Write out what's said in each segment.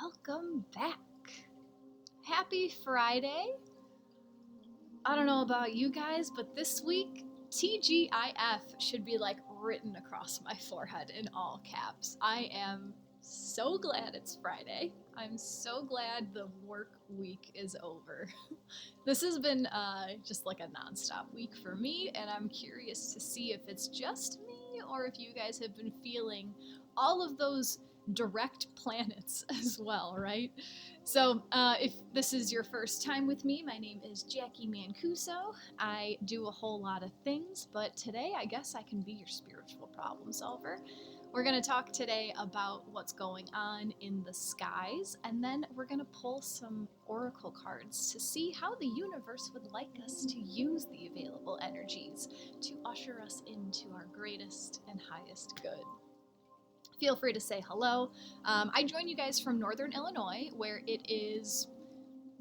Welcome back. Happy Friday. I don't know about you guys, but this week, TGIF should be like written across my forehead in all caps. I am so glad it's Friday. I'm so glad the work week is over. This has been just like a nonstop week for me, and I'm curious to see if it's just me or if you guys have been feeling all of those direct planets as well, right? So, if this is your first time with me, my name is Jacqui Mancuso. I do a whole lot of things, but today I guess I can be your spiritual problem solver. We're going to talk today about what's going on in the skies, and then we're going to pull some oracle cards to see how the universe would like us to use the available energies to usher us into our greatest and highest good. Feel free to say hello. I join you guys from Northern Illinois, where it is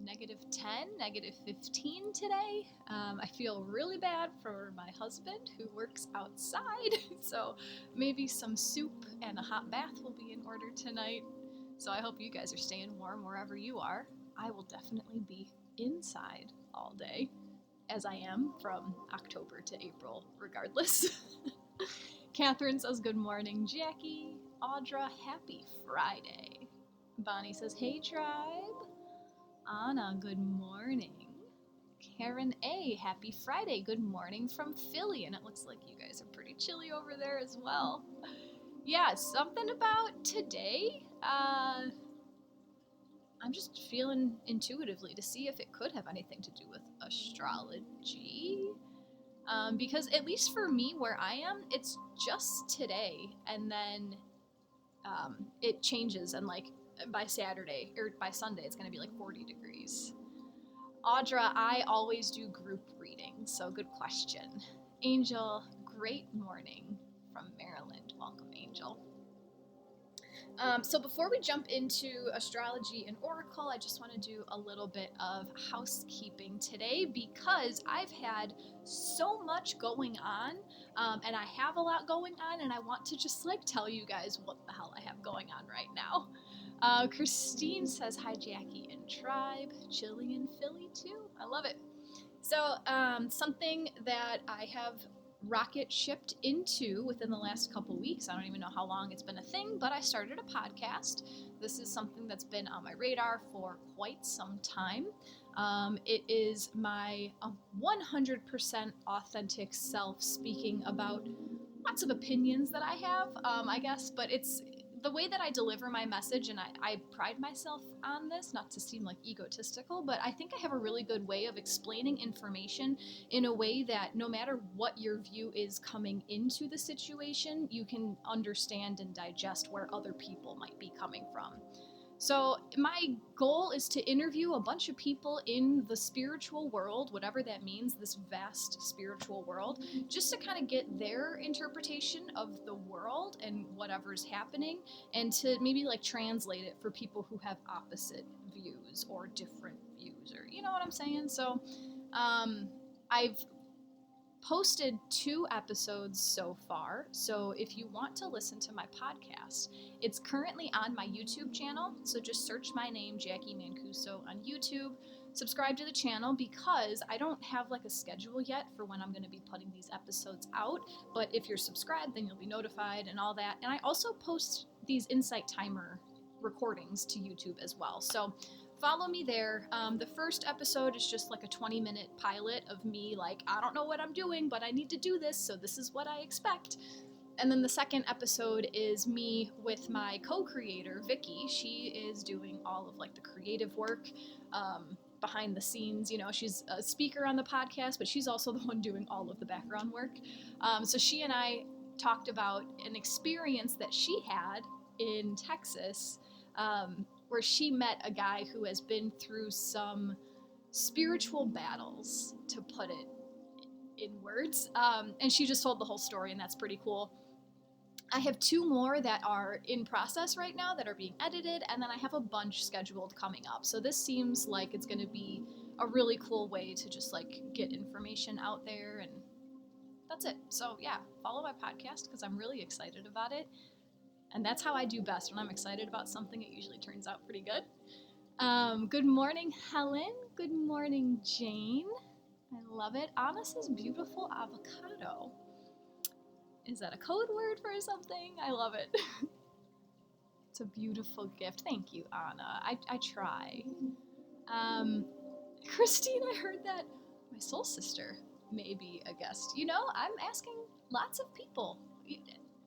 -10, -15 today. I feel really bad for my husband who works outside, so maybe some soup and a hot bath will be in order tonight. So I hope you guys are staying warm wherever you are. I will definitely be inside all day, as I am from October to April, regardless. Catherine says, good morning, Jackie. Audra, happy Friday. Bonnie says, hey, tribe. Anna, good morning. Karen A, happy Friday. Good morning from Philly. And it looks like you guys are pretty chilly over there as well. Yeah, something about today. I'm just feeling intuitively to see if it could have anything to do with astrology. Because at least for me, where I am, it's just today, and then it changes, and like by Saturday or by Sunday, it's going to be like 40 degrees. Audra, I always do group readings, so good question. Angel, great morning from Maryland. Welcome, Angel. So before we jump into astrology and oracle, I just want to do a little bit of housekeeping today because I've had so much going on, and I have a lot going on, and I want to just like tell you guys what the hell I have going on right now. Christine says, hi Jackie and tribe, chilling in Philly too. I love it. So something that I have rocket shipped into within the last couple weeks. I don't even know how long it's been a thing, but I started a podcast. This is something that's been on my radar for quite some time. It is my 100% authentic self speaking about lots of opinions that I have, I guess, but it's the way that I deliver my message, and I pride myself on this, not to seem like egotistical, but I think I have a really good way of explaining information in a way that no matter what your view is coming into the situation, you can understand and digest where other people might be coming from. So my goal is to interview a bunch of people in the spiritual world, whatever that means, this vast spiritual world, just to kind of get their interpretation of the world and whatever's happening, and to maybe like translate it for people who have opposite views or different views, or you know what I'm saying? So I've posted 2 episodes so far, so if you want to listen to my podcast, it's currently on my YouTube channel, so just search my name, Jacqui Mancuso, on YouTube, subscribe to the channel, because I don't have like a schedule yet for when I'm going to be putting these episodes out, but if you're subscribed, then you'll be notified and all that, and I also post these Insight Timer recordings to YouTube as well, so follow me there. The first episode is just like a 20-minute pilot of me like, I don't know what I'm doing, but I need to do this, so this is what I expect. And then the second episode is me with my co-creator, Vicky. She is doing all of like the creative work behind the scenes. You know, she's a speaker on the podcast, but she's also the one doing all of the background work. So she and I talked about an experience that she had in Texas, where she met a guy who has been through some spiritual battles, to put it in words, and she just told the whole story, and that's pretty cool. I have 2 more that are in process right now that are being edited, and then I have a bunch scheduled coming up, so this seems like it's going to be a really cool way to just like get information out there, and that's it. So yeah, follow my podcast because I'm really excited about it. And that's how I do best. When I'm excited about something, it usually turns out pretty good. Good morning, Helen. Good morning, Jane. I love it. Anna says beautiful avocado. Is that a code word for something? I love it. It's a beautiful gift. Thank you, Anna. I try. Christine, I heard that my soul sister may be a guest. You know, I'm asking lots of people.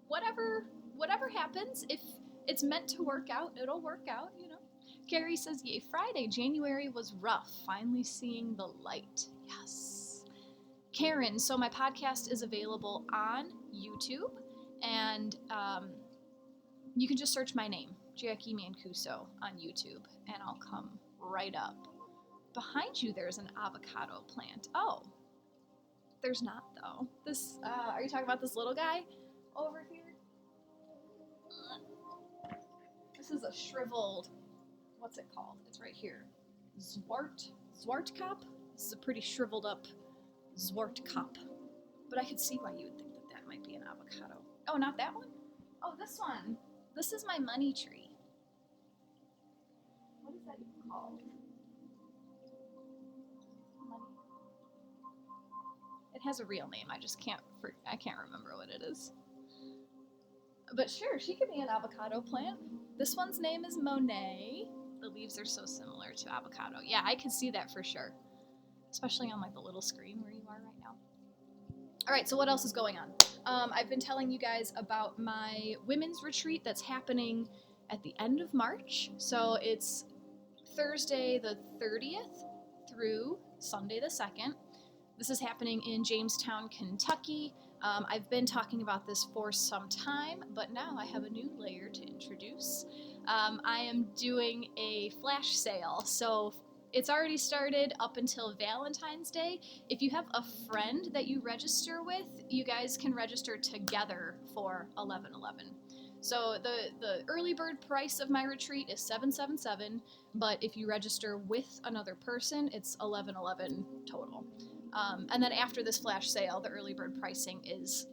Whatever happens, if it's meant to work out, it'll work out, you know. Carrie says, yay, Friday. January was rough. Finally seeing the light. Yes. Karen, so my podcast is available on YouTube, and you can just search my name, Jacqui Mancuso, on YouTube, and I'll come right up. Behind you, there's an avocado plant. Oh, there's not, though. This, are you talking about this little guy over here? This is a shriveled, what's it called? It's right here. Zwartkop? This is a pretty shriveled up Zwartkop. But I could see why you would think that that might be an avocado. Oh, not that one? Oh, this one. This is my money tree. What is that even called? Money. It has a real name. I just can't remember what it is. But sure, she could be an avocado plant. This one's name is Monet. The leaves are so similar to avocado. Yeah, I can see that for sure. Especially on like the little screen where you are right now. All right, so what else is going on? I've been telling you guys about my women's retreat that's happening at the end of March. So it's Thursday the 30th through Sunday the 2nd. This is happening in Jamestown, Kentucky. I've been talking about this for some time, but now I have a new layer to introduce. I am doing a flash sale, so it's already started up until Valentine's Day. If you have a friend that you register with, you guys can register together for $11.11. So the early bird price of my retreat is $777, but if you register with another person, it's $11.11 total. And then after this flash sale, the early bird pricing is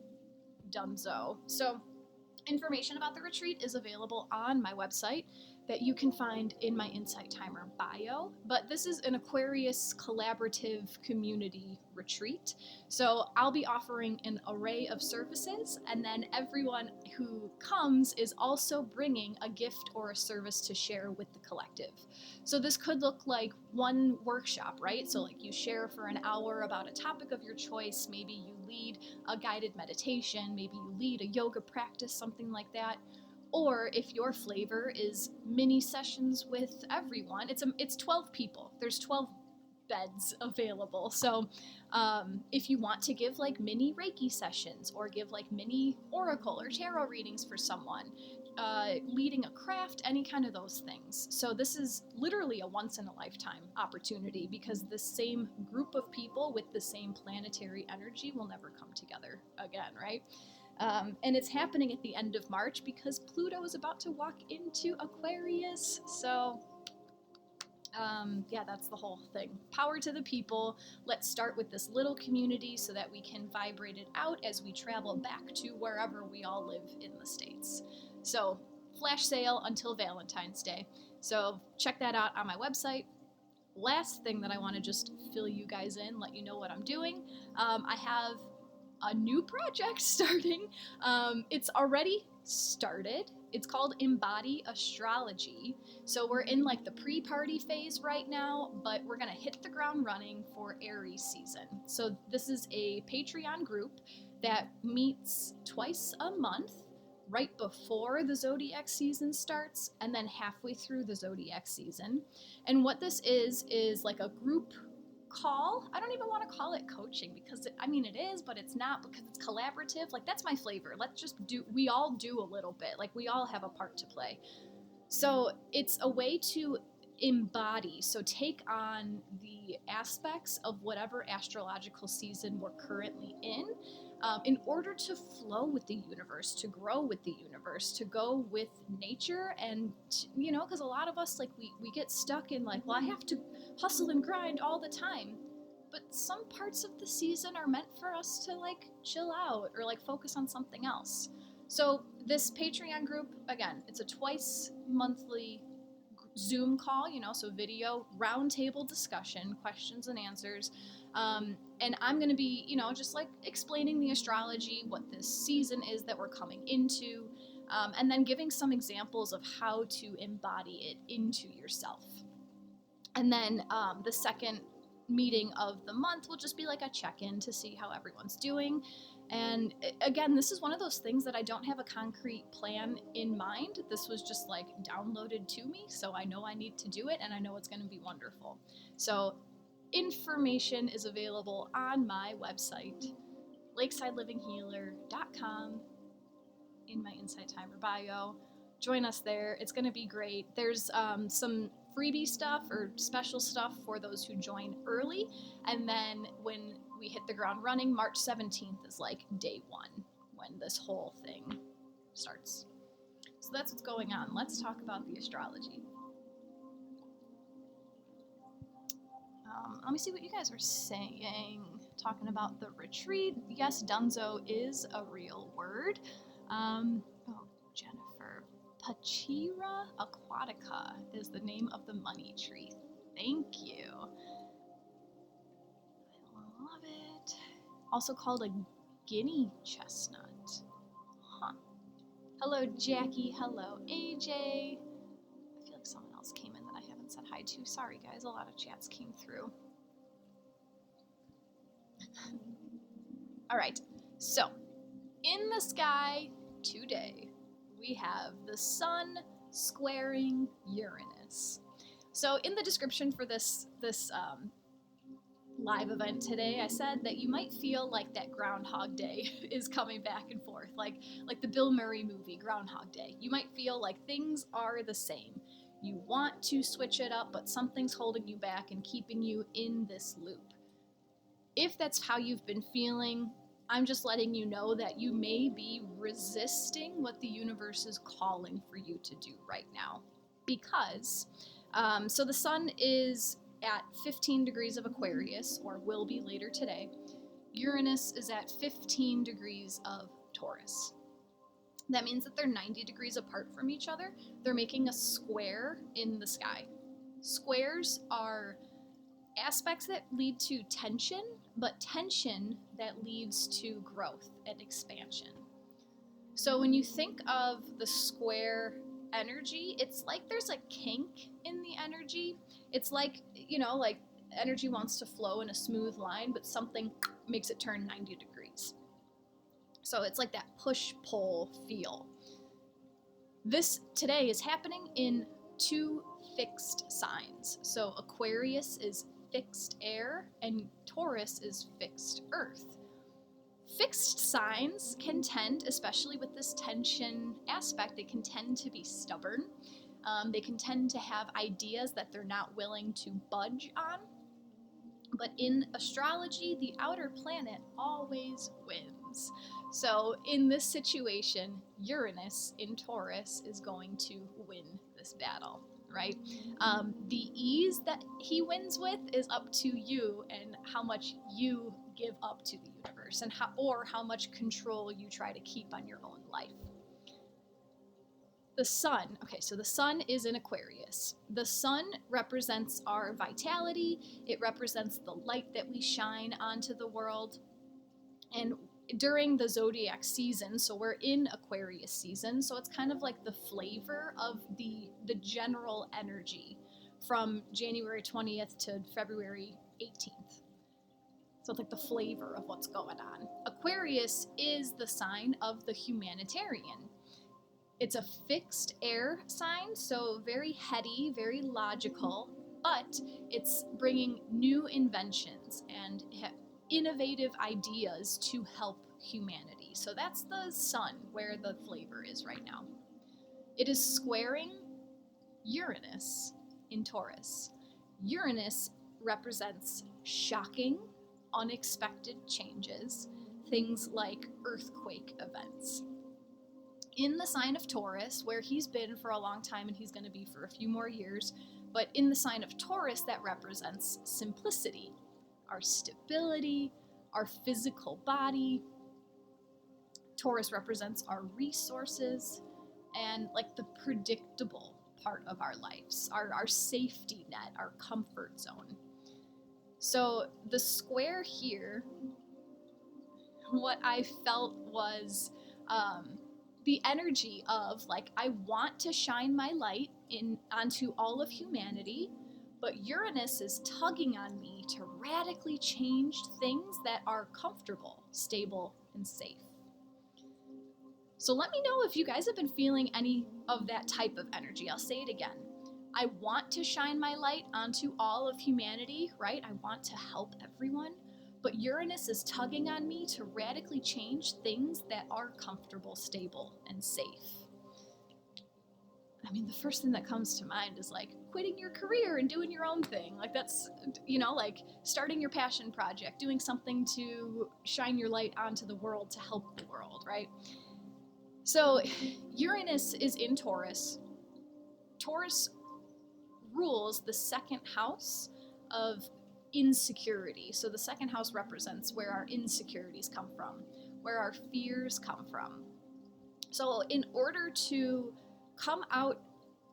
donezo. So information about the retreat is available on my website that you can find in my Insight Timer bio. But this is an Aquarius collaborative community retreat. So I'll be offering an array of services, and then everyone who comes is also bringing a gift or a service to share with the collective. So this could look like one workshop, right? So like you share for an hour about a topic of your choice. Maybe you lead a guided meditation. Maybe you lead a yoga practice, something like that. Or if your flavor is mini sessions with everyone, it's 12 people. There's 12 beds available. So if you want to give like mini Reiki sessions or give like mini oracle or tarot readings for someone, leading a craft, any kind of those things. So this is literally a once in a lifetime opportunity because the same group of people with the same planetary energy will never come together again, right? And it's happening at the end of March because Pluto is about to walk into Aquarius. So yeah, that's the whole thing. Power to the people. Let's start with this little community so that we can vibrate it out as we travel back to wherever we all live in the States. So flash sale until Valentine's Day. So check that out on my website. Last thing that I want to just fill you guys in, let you know what I'm doing. I have a new project starting. It's already started. It's called Embody Astrology. So we're in like the pre-party phase right now, but we're gonna hit the ground running for Aries season. So this is a Patreon group that meets twice a month, right before the zodiac season starts, and then halfway through the zodiac season. And what this is like a group call. I don't even want to call it coaching because it is, but it's not because it's collaborative. Like that's my flavor. We all do a little bit. Like we all have a part to play. So it's a way to embody, so take on the aspects of whatever astrological season we're currently in order to flow with the universe, to grow with the universe, to go with nature. And because a lot of us, like we get stuck in like, well, I have to hustle and grind all the time, but some parts of the season are meant for us to like chill out or like focus on something else. So this Patreon group, again, it's a twice monthly Zoom call, so video, roundtable discussion, questions and answers. And I'm going to be, just like explaining the astrology, what this season is that we're coming into, and then giving some examples of how to embody it into yourself. And then the second meeting of the month will just be like a check-in to see how everyone's doing. And again, this is one of those things that I don't have a concrete plan in mind. This was just like downloaded to me, so I know I need to do it, and I know it's going to be wonderful. So information is available on my website, lakesidelivinghealer.com, in my Insight Timer bio. Join us there. It's going to be great. There's some freebie stuff or special stuff for those who join early. And then when we hit the ground running, March 17th is like day one when this whole thing starts. So that's what's going on. Let's talk about the astrology. Let me see what you guys are saying. Talking about the retreat. Yes, Dunzo is a real word. Jennifer. Pachira aquatica is the name of the money tree. Thank you. I love it. Also called a Guinea chestnut. Huh. Hello, Jackie. Hello, AJ. I feel like someone else came in that I haven't said hi to. Sorry, guys. A lot of chats came through. All right. So, in the sky today, we have the sun squaring Uranus. So in the description for this live event today, I said that you might feel like that Groundhog Day is coming back and forth, like the Bill Murray movie Groundhog Day. You might feel like things are the same. You want to switch it up, but something's holding you back and keeping you in this loop. If that's how you've been feeling, I'm just letting you know that you may be resisting what the universe is calling for you to do right now. Because, so the sun is at 15 degrees of Aquarius, or will be later today. Uranus is at 15 degrees of Taurus. That means that they're 90 degrees apart from each other. They're making a square in the sky. Squares are aspects that lead to tension, but tension that leads to growth and expansion. So when you think of the square energy, it's like there's a kink in the energy. It's like, like energy wants to flow in a smooth line, but something makes it turn 90 degrees. So it's like that push-pull feel. This today is happening in two fixed signs. So Aquarius is fixed air and Taurus is fixed earth. Fixed signs can tend, especially with this tension aspect, they can tend to be stubborn. They can tend to have ideas that they're not willing to budge on. But in astrology, the outer planet always wins. So in this situation, Uranus in Taurus is going to win this battle, right? The ease that he wins with is up to you and how much you give up to the universe and how much control you try to keep on your own life. The sun, so the sun is in Aquarius. The sun represents our vitality. It represents the light that we shine onto the world. And during the zodiac season, so we're in Aquarius season, so it's kind of like the flavor of the general energy from January 20th to February 18th. So it's like the flavor of what's going on. Aquarius is the sign of the humanitarian. It's a fixed air sign, so very heady, very logical, but it's bringing new inventions and innovative ideas to help humanity. So that's the sun, where the flavor is right now. It is squaring Uranus in Taurus. Uranus represents shocking, unexpected changes, things like earthquake events. In the sign of Taurus, where he's been for a long time and he's going to be for a few more years, but in the sign of Taurus, that represents simplicity, our stability, our physical body. Taurus represents our resources and like the predictable part of our lives, our safety net, our comfort zone. So the square here, what I felt was the energy of like, I want to shine my light onto all of humanity, but Uranus is tugging on me to radically change things that are comfortable, stable, and safe. So let me know if you guys have been feeling any of that type of energy. I'll say it again. I want to shine my light onto all of humanity, right? I want to help everyone, but Uranus is tugging on me to radically change things that are comfortable, stable, and safe. I mean, the first thing that comes to mind is like quitting your career and doing your own thing. Like that's, like starting your passion project, doing something to shine your light onto the world, to help the world, right? So Uranus is in Taurus. Taurus rules the second house of insecurity. So the second house represents where our insecurities come from, where our fears come from. So in order to come out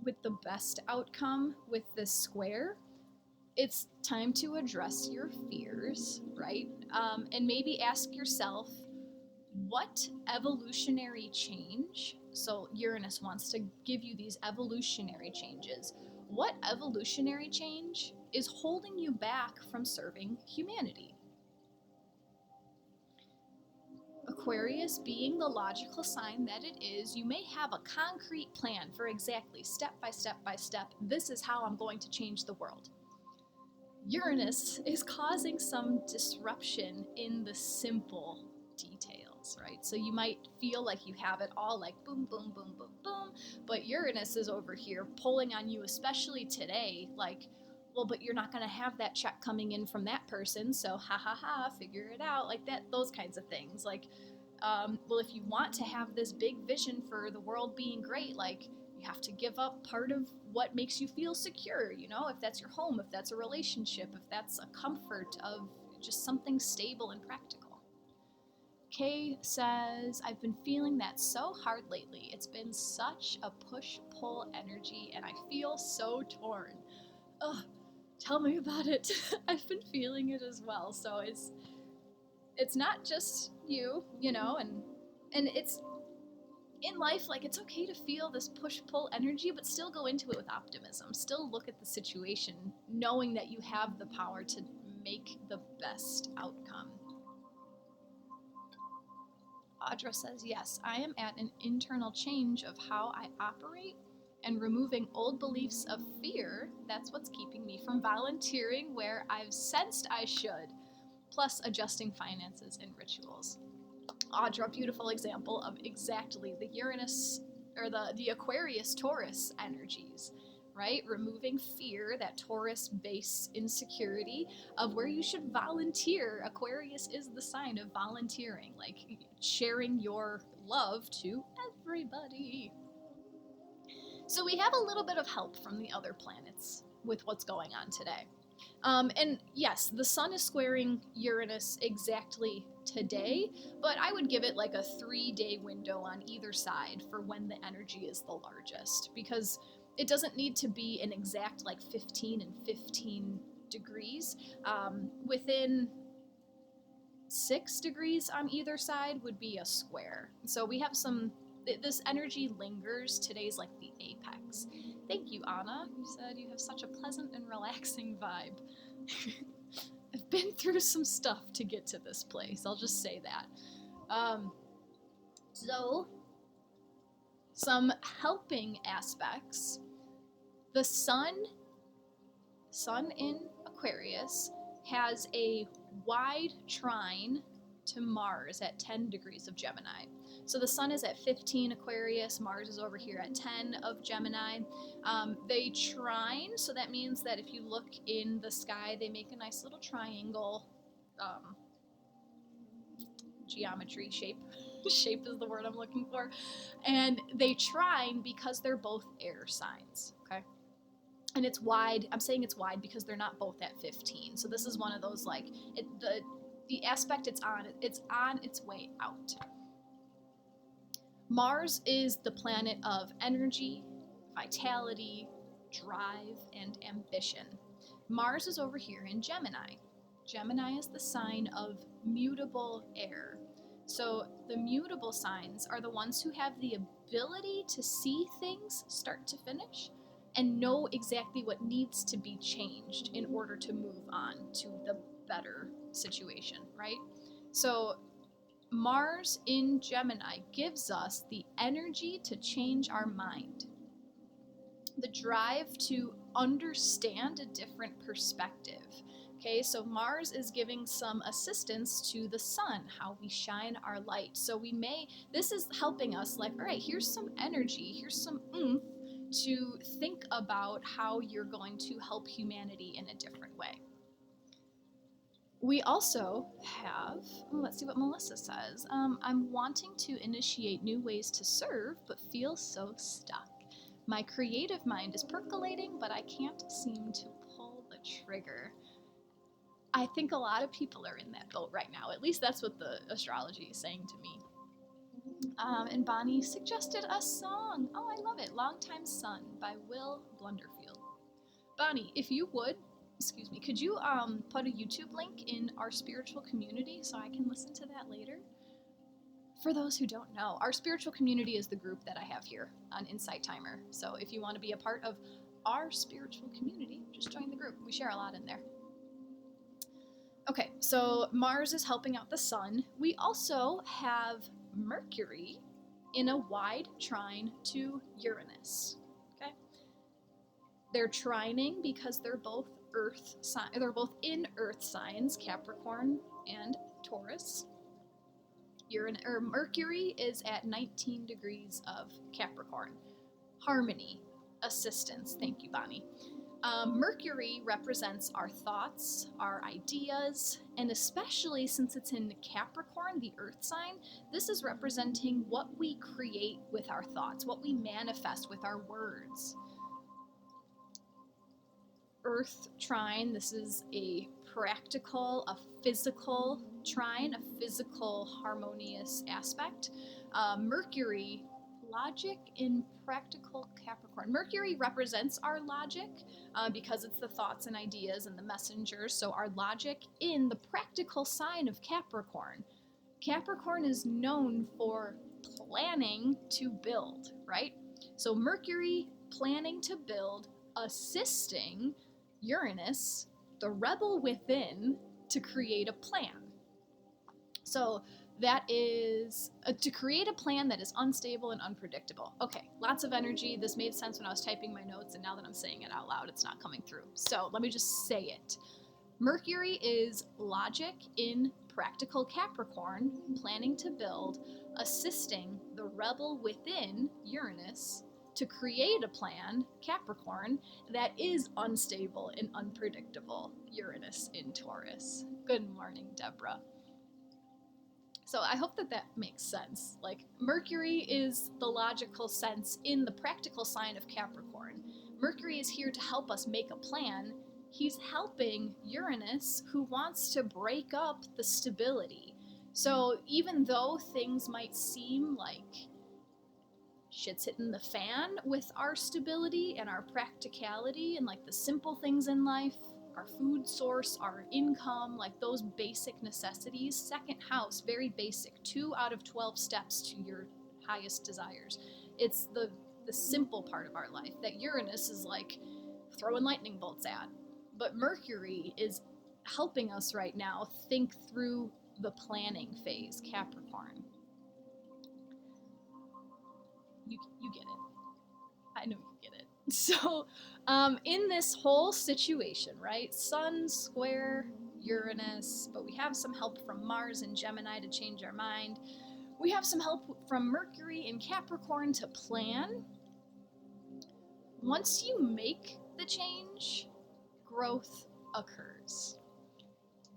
with the best outcome with this square, it's time to address your fears, right? And maybe ask yourself, what evolutionary change, so Uranus wants to give you these evolutionary changes, what evolutionary change is holding you back from serving humanity? Aquarius, being the logical sign that it is, you may have a concrete plan for exactly step by step by step, this is how I'm going to change the world. Uranus is causing some disruption in the simple details, right? So you might feel like you have it all like boom, boom, boom, boom, boom, but Uranus is over here pulling on you, especially today, like, well, but you're not going to have that check coming in from that person, so ha ha ha, figure it out, like that, those kinds of things. Like, well, if you want to have this big vision for the world being great, like, you have to give up part of what makes you feel secure, if that's your home, if that's a relationship, if that's a comfort of just something stable and practical. Kay says, I've been feeling that so hard lately. It's been such a push-pull energy and I feel so torn. Ugh. Tell me about it. I've been feeling it as well. So it's not just you, and it's in life, like, it's okay to feel this push-pull energy, but still go into it with optimism. Still look at the situation, knowing that you have the power to make the best outcome. Audra says, yes, I am at an internal change of how I operate and removing old beliefs of fear. That's what's keeping me from volunteering where I've sensed I should, plus adjusting finances and rituals. Audra, beautiful example of exactly the Uranus or the Aquarius Taurus energies, right? Removing fear, that Taurus base insecurity of where you should volunteer. Aquarius is the sign of volunteering, like sharing your love to everybody. So we have a little bit of help from the other planets with what's going on today. And yes, the sun is squaring Uranus exactly today, but I would give it like a 3-day window on either side for when the energy is the largest, because it doesn't need to be an exact like 15 and 15 degrees. Within 6 degrees on either side would be a square. So we have this energy lingers. Today's like the apex. Thank you, Anna. You said you have such a pleasant and relaxing vibe. I've been through some stuff to get to this place. I'll just say that. So, some helping aspects. The sun in Aquarius has a wide trine to Mars at 10 degrees of Gemini. So the sun is at 15 Aquarius, Mars is over here at 10 of Gemini. They trine, so that means that if you look in the sky, they make a nice little triangle. Geometry, shape. Shape is the word I'm looking for. And they trine because they're both air signs, okay? And it's wide. I'm saying it's wide because they're not both at 15. So this is one of those, like, the aspect it's on its way out. Mars is the planet of energy, vitality, drive, and ambition. Mars is over here in Gemini. Gemini is the sign of mutable air. So the mutable signs are the ones who have the ability to see things start to finish and know exactly what needs to be changed in order to move on to the better situation, right? So Mars in Gemini gives us the energy to change our mind, the drive to understand a different perspective. Okay, so Mars is giving some assistance to the sun, how we shine our light. So this is helping us, like, all right, here's some energy, here's some oomph to think about how you're going to help humanity in a different way. We also have, let's see what Melissa says. I'm wanting to initiate new ways to serve, but feel so stuck. My creative mind is percolating, but I can't seem to pull the trigger. I think a lot of people are in that boat right now. At least that's what the astrology is saying to me. And Bonnie suggested a song. Oh, I love it. Longtime Sun by Will Blunderfield. Bonnie, if you would, excuse me, could you put a YouTube link in our spiritual community so I can listen to that later? For those who don't know, our spiritual community is the group that I have here on Insight Timer. So if you want to be a part of our spiritual community, just join the group. We share a lot in there. Okay, so Mars is helping out the sun. We also have Mercury in a wide trine to Uranus. Okay, they're trining because they're both they're both in Earth signs, Capricorn and Taurus. Mercury is at 19 degrees of Capricorn. Harmony, assistance. Thank you, Bonnie. Mercury represents our thoughts, our ideas, and especially since it's in Capricorn, the earth sign, this is representing what we create with our thoughts, what we manifest with our words. Earth trine, this is a practical, a physical trine, a physical harmonious aspect. Mercury, logic in practical Capricorn. Mercury represents our logic because it's the thoughts and ideas and the messengers. So our logic in the practical sign of Capricorn. Capricorn is known for planning to build, right? So Mercury planning to build, assisting Uranus, the rebel within, to create a plan. So that is to create a plan that is unstable and unpredictable. Okay, lots of energy. This made sense when I was typing my notes, and now that I'm saying it out loud, it's not coming through. So let me just say it. Mercury is logic in practical Capricorn, planning to build, assisting the rebel within Uranus to create a plan, Capricorn, that is unstable and unpredictable, Uranus in Taurus. Good morning, Deborah. So I hope that makes sense. Like, Mercury is the logical sense in the practical sign of Capricorn. Mercury is here to help us make a plan. He's helping Uranus, who wants to break up the stability. So even though things might seem like shit's hitting the fan with our stability and our practicality and like the simple things in life, our food source, our income, like those basic necessities. Second house, very basic. 2 out of 12 steps to your highest desires. It's the simple part of our life that Uranus is like throwing lightning bolts at. But Mercury is helping us right now think through the planning phase, Capricorn. You get it. I know you get it. So, in this whole situation, right, Sun square Uranus, but we have some help from Mars and Gemini to change our mind. We have some help from Mercury in Capricorn to plan. Once you make the change, growth occurs.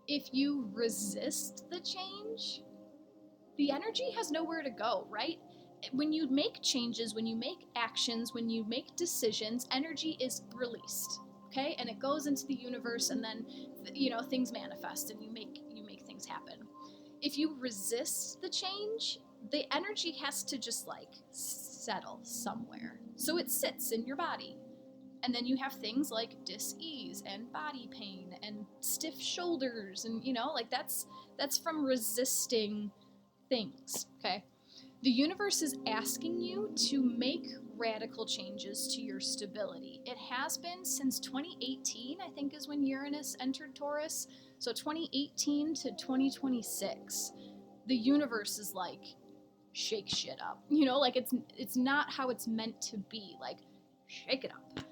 If you resist the change, the energy has nowhere to go, right? When you make changes, when you make actions, when you make decisions, energy is released, okay? And it goes into the universe, and then, you know, things manifest and you make things happen. If you resist the change, the energy has to just like settle somewhere. So it sits in your body. And then you have things like dis-ease and body pain and stiff shoulders, and like that's from resisting things, okay? The universe is asking you to make radical changes to your stability. It has been since 2018, I think, is when Uranus entered Taurus. So 2018 to 2026, the universe is like, shake shit up. Like it's not how it's meant to be. Like, shake it up.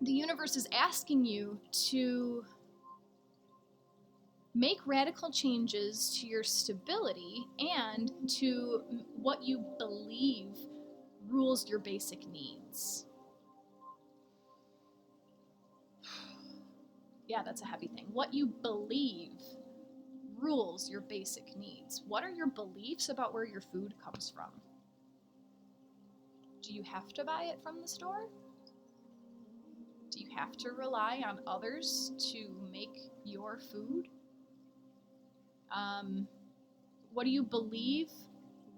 The universe is asking you to make radical changes to your stability and to what you believe rules your basic needs. Yeah, that's a heavy thing. What you believe rules your basic needs. What are your beliefs about where your food comes from? Do you have to buy it from the store? Do you have to rely on others to make your food? What do you believe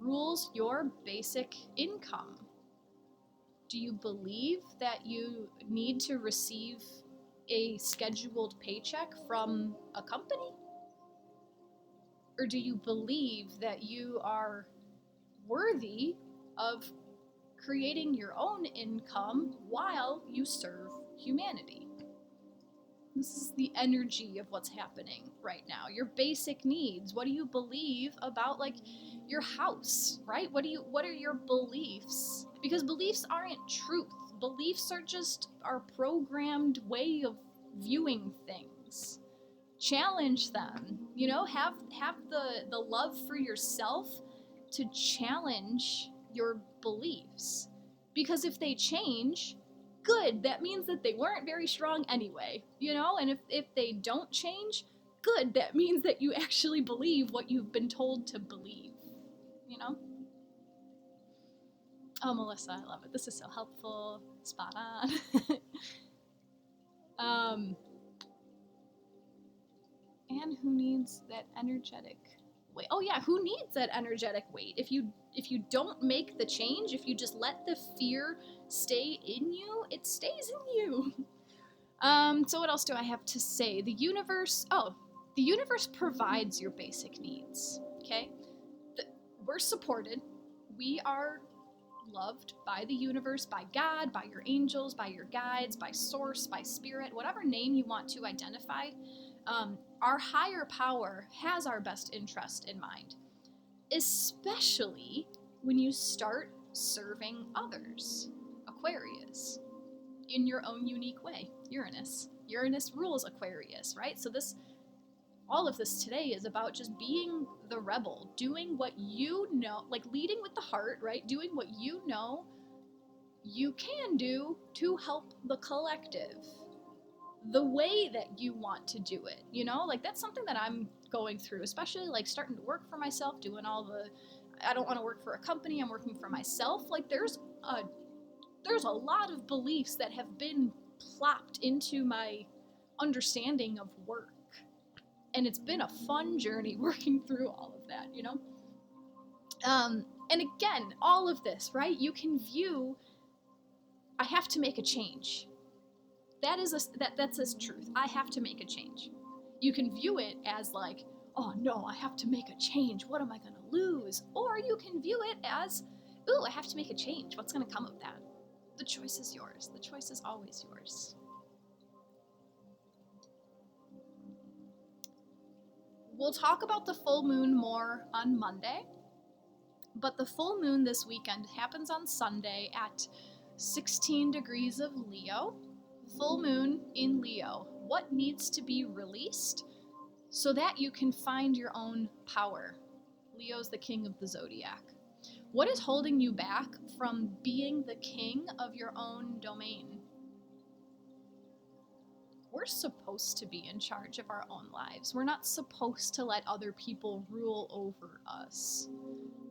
rules your basic income? Do you believe that you need to receive a scheduled paycheck from a company? Or do you believe that you are worthy of creating your own income while you serve humanity? This is the energy of what's happening right now. Your basic needs. What do you believe about like your house, right? What are your beliefs? Because beliefs aren't truth. Beliefs are just our programmed way of viewing things. Challenge them. Have the love for yourself to challenge your beliefs. Because if they change, good, that means that they weren't very strong anyway, and if they don't change, good, that means that you actually believe what you've been told to believe. Oh, Melissa, I love it. This is so helpful. Spot on. And who needs that energetic weight? Oh yeah, who needs that energetic weight? If you don't make the change, if you just let the fear stay in you, it stays in you. So what else do I have to say? The universe provides your basic needs, okay? We're supported. We are loved by the universe, by God, by your angels, by your guides, by source, by spirit, whatever name you want to identify. Our higher power has our best interest in mind, especially when you start serving others. Aquarius, in your own unique way. Uranus rules Aquarius, right? So all of this today is about just being the rebel, doing what you know, like leading with the heart, right? Doing what you know you can do to help the collective the way that you want to do it, like that's something that I'm going through, especially like starting to work for myself, doing I don't want to work for a company, I'm working for myself. Like there's a lot of beliefs that have been plopped into my understanding of work, and it's been a fun journey working through all of that, and again, all of this, right, you can view, I have to make a change. That's a truth. I have to make a change. You can view it as like, oh no, I have to make a change. What am I going to lose? Or you can view it as, ooh, I have to make a change. What's going to come of that? The choice is yours. The choice is always yours. We'll talk about the full moon more on Monday, but the full moon this weekend happens on Sunday at 16 degrees of Leo. Full moon in Leo. What needs to be released so that you can find your own power? Leo's the king of the zodiac. What is holding you back from being the king of your own domain? We're supposed to be in charge of our own lives. We're not supposed to let other people rule over us.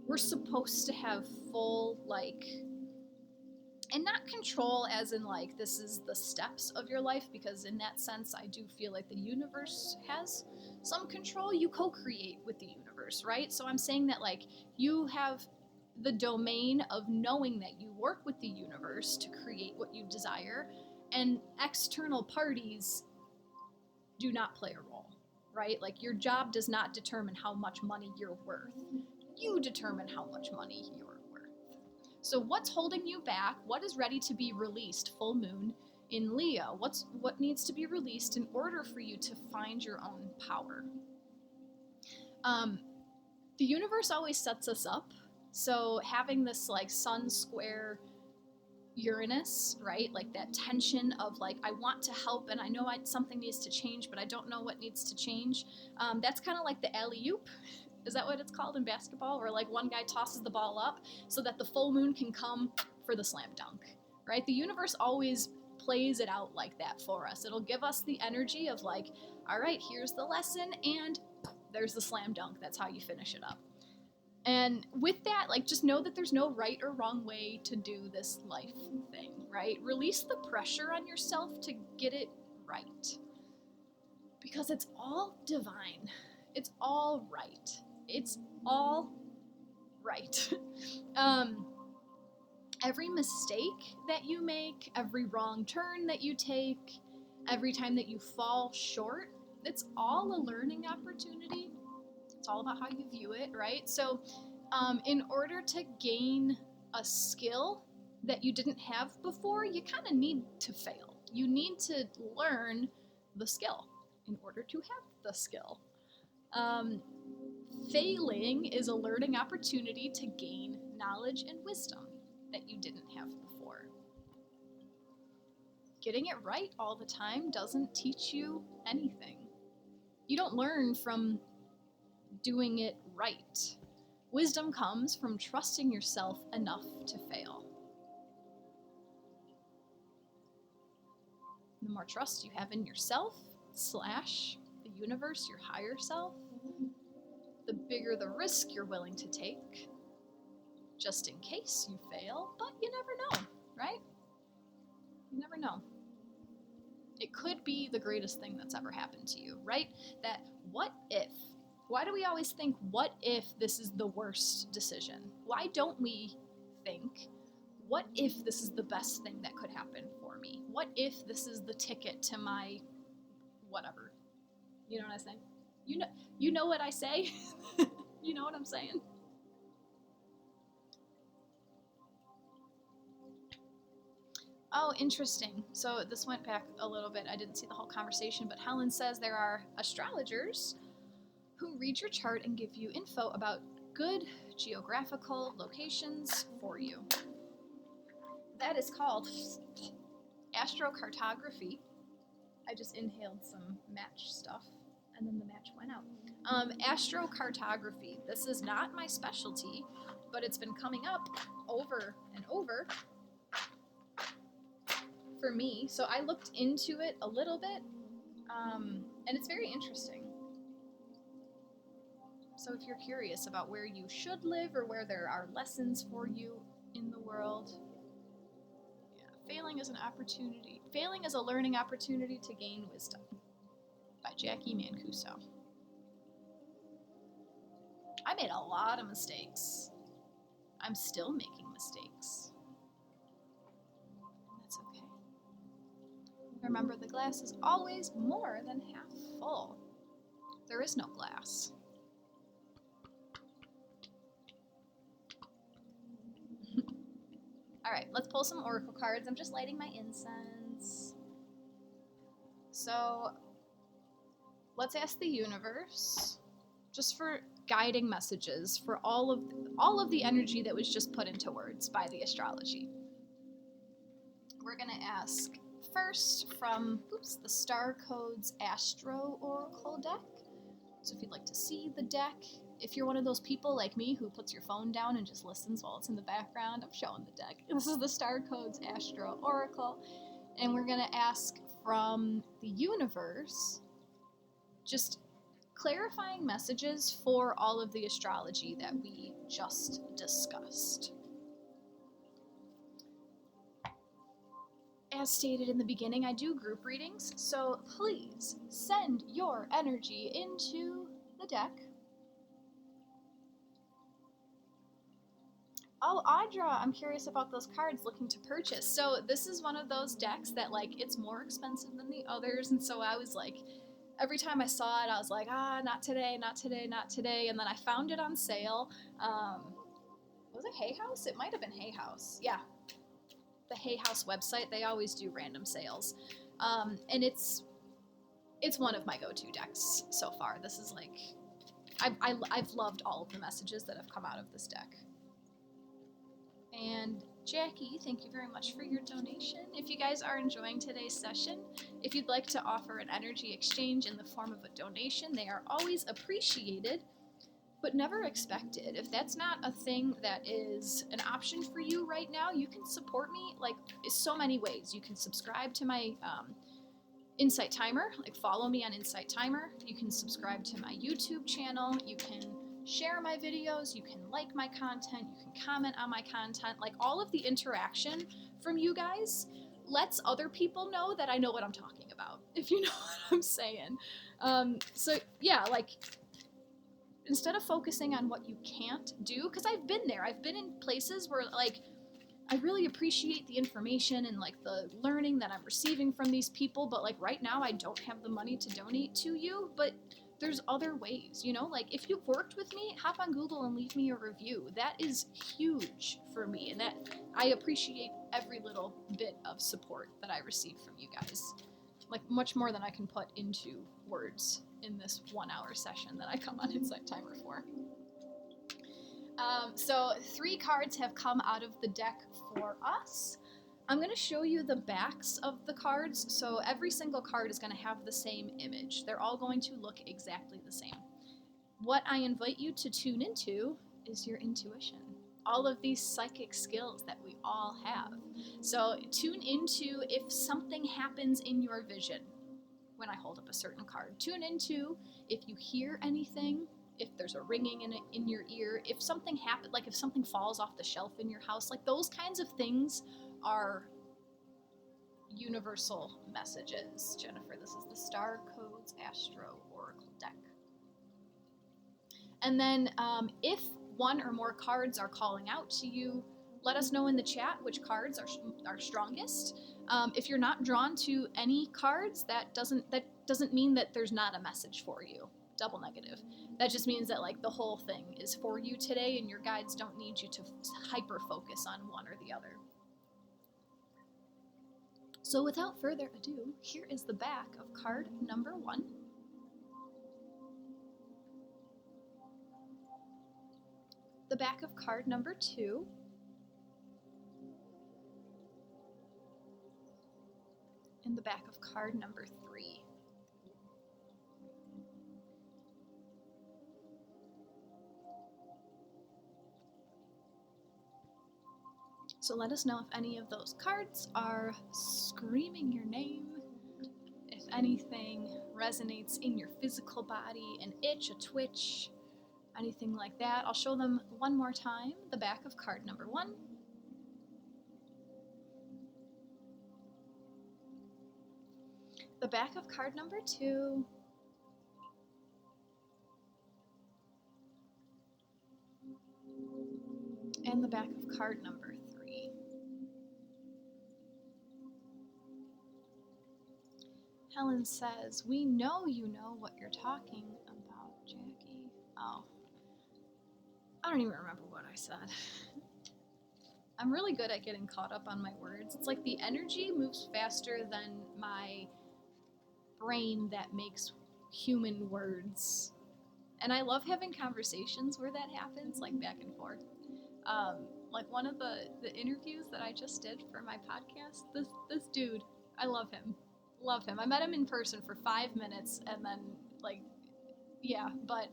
We're supposed to have full, And not control as in like this is the steps of your life, because in that sense I do feel like the universe has some control. You co-create with the universe, right? So I'm saying that like you have the domain of knowing that you work with the universe to create what you desire, and external parties do not play a role, right? Like your job does not determine how much money you're worth. You determine how much money you're worth. So what's holding you back? What is ready to be released? Full moon in Leo. What needs to be released in order for you to find your own power? The universe always sets us up. So having this like sun square Uranus, right? Like that tension of like, I want to help and I know something needs to change, but I don't know what needs to change. That's kind of like the alley-oop. Is that what it's called in basketball? Where like one guy tosses the ball up so that the full moon can come for the slam dunk, right? The universe always plays it out like that for us. It'll give us the energy of like, all right, here's the lesson and there's the slam dunk. That's how you finish it up. And with that, like, just know that there's no right or wrong way to do this life thing, right? Release the pressure on yourself to get it right. Because it's all divine. It's all right. It's all right. Every mistake that you make, every wrong turn that you take, every time that you fall short, it's all a learning opportunity. It's all about how you view it, right? So in order to gain a skill that you didn't have before, you kind of need to fail. You need to learn the skill in order to have the skill. Failing is a learning opportunity to gain knowledge and wisdom that you didn't have before. Getting it right all the time doesn't teach you anything. You don't learn from doing it right. Wisdom comes from trusting yourself enough to fail. The more trust you have in yourself / the universe, your higher self, the bigger the risk you're willing to take, just in case you fail, but you never know, right? You never know. It could be the greatest thing that's ever happened to you, right? That what if? Why do we always think, what if this is the worst decision? Why don't we think, what if this is the best thing that could happen for me? What if this is the ticket to my whatever? You know what I'm saying? You know what I say? You know what I'm saying? Oh, interesting. So this went back a little bit. I didn't see the whole conversation, but Helen says there are astrologers who read your chart and give you info about good geographical locations for you. That is called astrocartography. I just inhaled some match stuff and then the match went out. Astrocartography. This is not my specialty, but it's been coming up over and over for me. So I looked into it a little bit, and it's very interesting. So if you're curious about where you should live or where there are lessons for you in the world, yeah, failing is an opportunity. Failing is a learning opportunity to gain wisdom, by Jacqui Mancuso. I made a lot of mistakes. I'm still making mistakes. And that's okay. Remember, the glass is always more than half full. There is no glass. All right, let's pull some oracle cards. I'm just lighting my incense. So let's ask the universe just for guiding messages for all of the energy that was just put into words by the astrology. We're going to ask first from the Star Codes Astro Oracle deck. So if you'd like to see the deck, if you're one of those people like me who puts your phone down and just listens while it's in the background, I'm showing the deck. This is the Star Codes Astro Oracle, and we're going to ask from the universe just clarifying messages for all of the astrology that we just discussed. As stated in the beginning, I do group readings, so please send your energy into the deck. Oh, Audra, I'm curious about those cards looking to purchase. So this is one of those decks that, like, it's more expensive than the others, and so I was like, every time I saw it, I was like, not today, not today, not today, and then I found it on sale. Was it Hay House? It might have been Hay House. Yeah, the Hay House website. They always do random sales, and it's one of my go-to decks so far. This is like, I've loved all of the messages that have come out of this deck. And Jackie, thank you very much for your donation. If you guys are enjoying today's session, if you'd like to offer an energy exchange in the form of a donation, they are always appreciated, but never expected. If that's not a thing that is an option for you right now, you can support me like so many ways. You can subscribe to my Insight Timer, like follow me on Insight Timer. You can subscribe to my YouTube channel. You can share my videos. You can like my content. You can comment on my content. Like, all of the interaction from you guys lets other people know that I know what I'm talking about, if you know what I'm saying. So yeah, like, instead of focusing on what you can't do, because I've been there. I've been in places where, like, I really appreciate the information and, like, the learning that I'm receiving from these people, but, like, right now I don't have the money to donate to you, but there's other ways, you know? Like, if you've worked with me, hop on Google and leave me a review. That is huge for me, and that I appreciate every little bit of support that I receive from you guys. Like, much more than I can put into words in this 1 hour session that I come on Insight Timer for. So 3 cards have come out of the deck for us. I'm going to show you the backs of the cards. So every single card is going to have the same image. They're all going to look exactly the same. What I invite you to tune into is your intuition. All of these psychic skills that we all have. So tune into if something happens in your vision when I hold up a certain card. Tune into if you hear anything, if there's a ringing in your ear, if something happens, like if something falls off the shelf in your house, like those kinds of things are universal messages. Jennifer, this is the Star Codes Astro Oracle deck. And then if one or more cards are calling out to you, let us know in the chat which cards are strongest. If you're not drawn to any cards, that doesn't mean that there's not a message for you. Double negative. That just means that, like, the whole thing is for you today, and your guides don't need you to hyper focus on one or the other. So without further ado, here is the back of card number 1. The back of card number 2. And the back of card number 3. So let us know if any of those cards are screaming your name, if anything resonates in your physical body, an itch, a twitch, anything like that. I'll show them one more time, the back of card number 1. The back of card number 2. And the back of card number 3. Helen says, we know you know what you're talking about, Jackie. Oh. I don't even remember what I said. I'm really good at getting caught up on my words. It's like the energy moves faster than my brain that makes human words. And I love having conversations where that happens, like back and forth. Like one of the interviews that I just did for my podcast, this dude, I love him. Love him. I met him in person for 5 minutes and then, like, yeah, but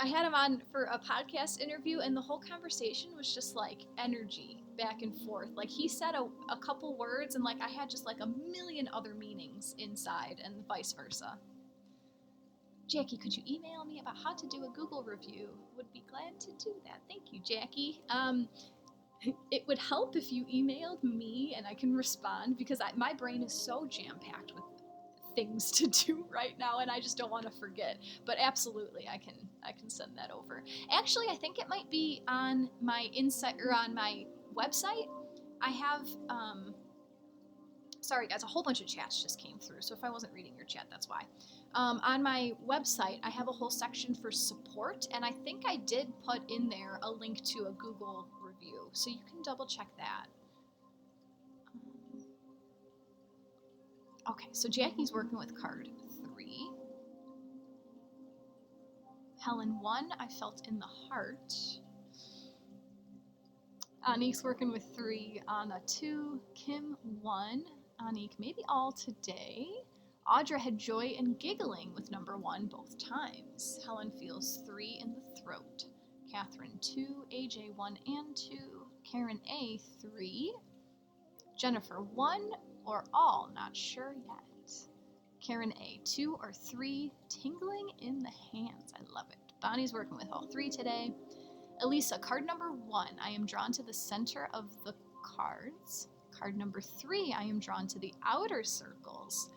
I had him on for a podcast interview, and the whole conversation was just like energy back and forth. Like, he said a couple words, and like I had just like a million other meanings inside, and vice versa. Jackie, could you email me about how to do a Google review? Would be glad to do that. Thank you, Jackie. It would help if you emailed me and I can respond, because my brain is so jam-packed with things to do right now, and I just don't want to forget. But absolutely, I can send that over. Actually, I think it might be on my on my website. I have sorry guys, a whole bunch of chats just came through, so if I wasn't reading your chat, that's why. On my website, I have a whole section for support, and I think I did put in there a link to a Google review, so you can double check that. Okay, so Jacqui's working with card 3. Helen 1, I felt in the heart. Anique's working with 3, Anna 2, Kim 1, Anique maybe all today. Audra had joy and giggling with number 1 both times. Helen feels 3 in the throat. Catherine 2, AJ 1 and 2, Karen A 3, Jennifer 1 or all, not sure yet. Karen A 2 or 3, tingling in the hands. I love it. Bonnie's working with all 3 today. Elisa, card number 1, I am drawn to the center of the cards. Card number 3, I am drawn to the outer circles.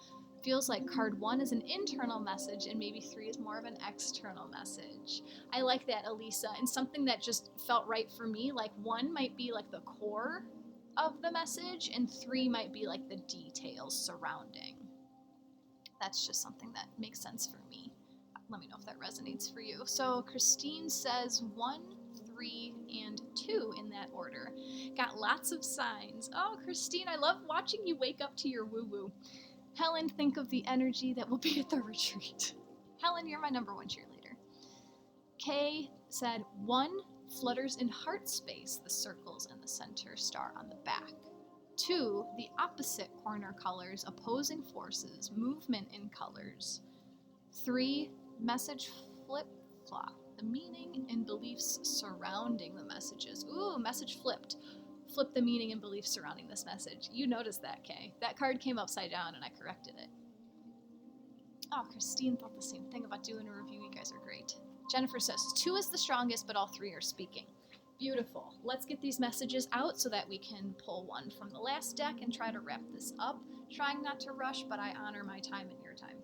Feels like card 1 is an internal message and maybe 3 is more of an external message. I like that, Elisa, and something that just felt right for me, like 1 might be like the core of the message and 3 might be like the details surrounding. That's just something that makes sense for me. Let me know if that resonates for you. So Christine says 1, 3, and 2 in that order. Got lots of signs. Oh, Christine, I love watching you wake up to your woo-woo. Helen, think of the energy that will be at the retreat. Helen, you're my number 1 cheerleader. Kay said 1 flutters in heart space, the circles and the center star on the back. 2, the opposite corner colors, opposing forces, movement in colors. 3, message flip-flop, the meaning and beliefs surrounding the messages. Ooh, message flipped. Flip the meaning and beliefs surrounding this message. You noticed that, Kay. That card came upside down and I corrected it. Oh, Christine thought the same thing about doing a review. You guys are great. Jennifer says 2 is the strongest, but all 3 are speaking. Beautiful. Let's get these messages out so that we can pull 1 from the last deck and try to wrap this up. Trying not to rush, but I honor my time and your time.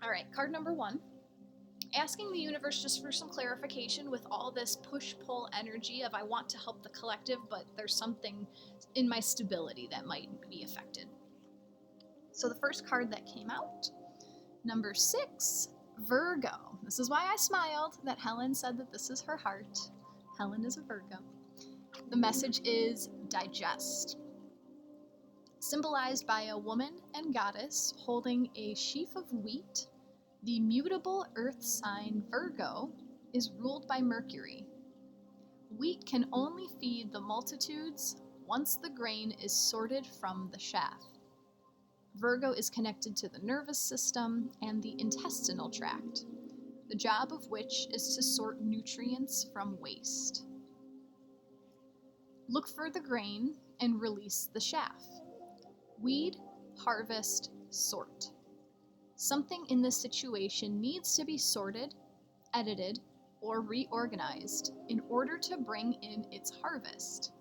All right, card number 1. Asking the universe just for some clarification with all this push-pull energy of I want to help the collective, but there's something in my stability that might be affected. So the first card that came out, number 6, Virgo. This is why I smiled that Helen said that this is her heart. Helen is a Virgo. The message is digest. Symbolized by a woman and goddess holding a sheaf of wheat, the mutable earth sign Virgo is ruled by Mercury. Wheat can only feed the multitudes once the grain is sorted from the chaff. Virgo is connected to the nervous system and the intestinal tract, the job of which is to sort nutrients from waste. Look for the grain and release the chaff. Weed, harvest, sort. Something in this situation needs to be sorted, edited, or reorganized in order to bring in its harvest.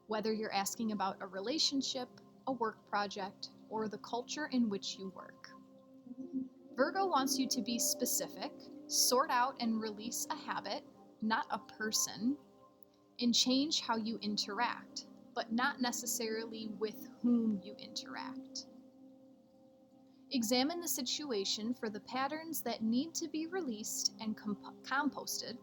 Whether you're asking about a relationship, a work project, or the culture in which you work. Virgo wants you to be specific, sort out and release a habit, not a person, and change how you interact, but not necessarily with whom you interact. Examine the situation for the patterns that need to be released and composted,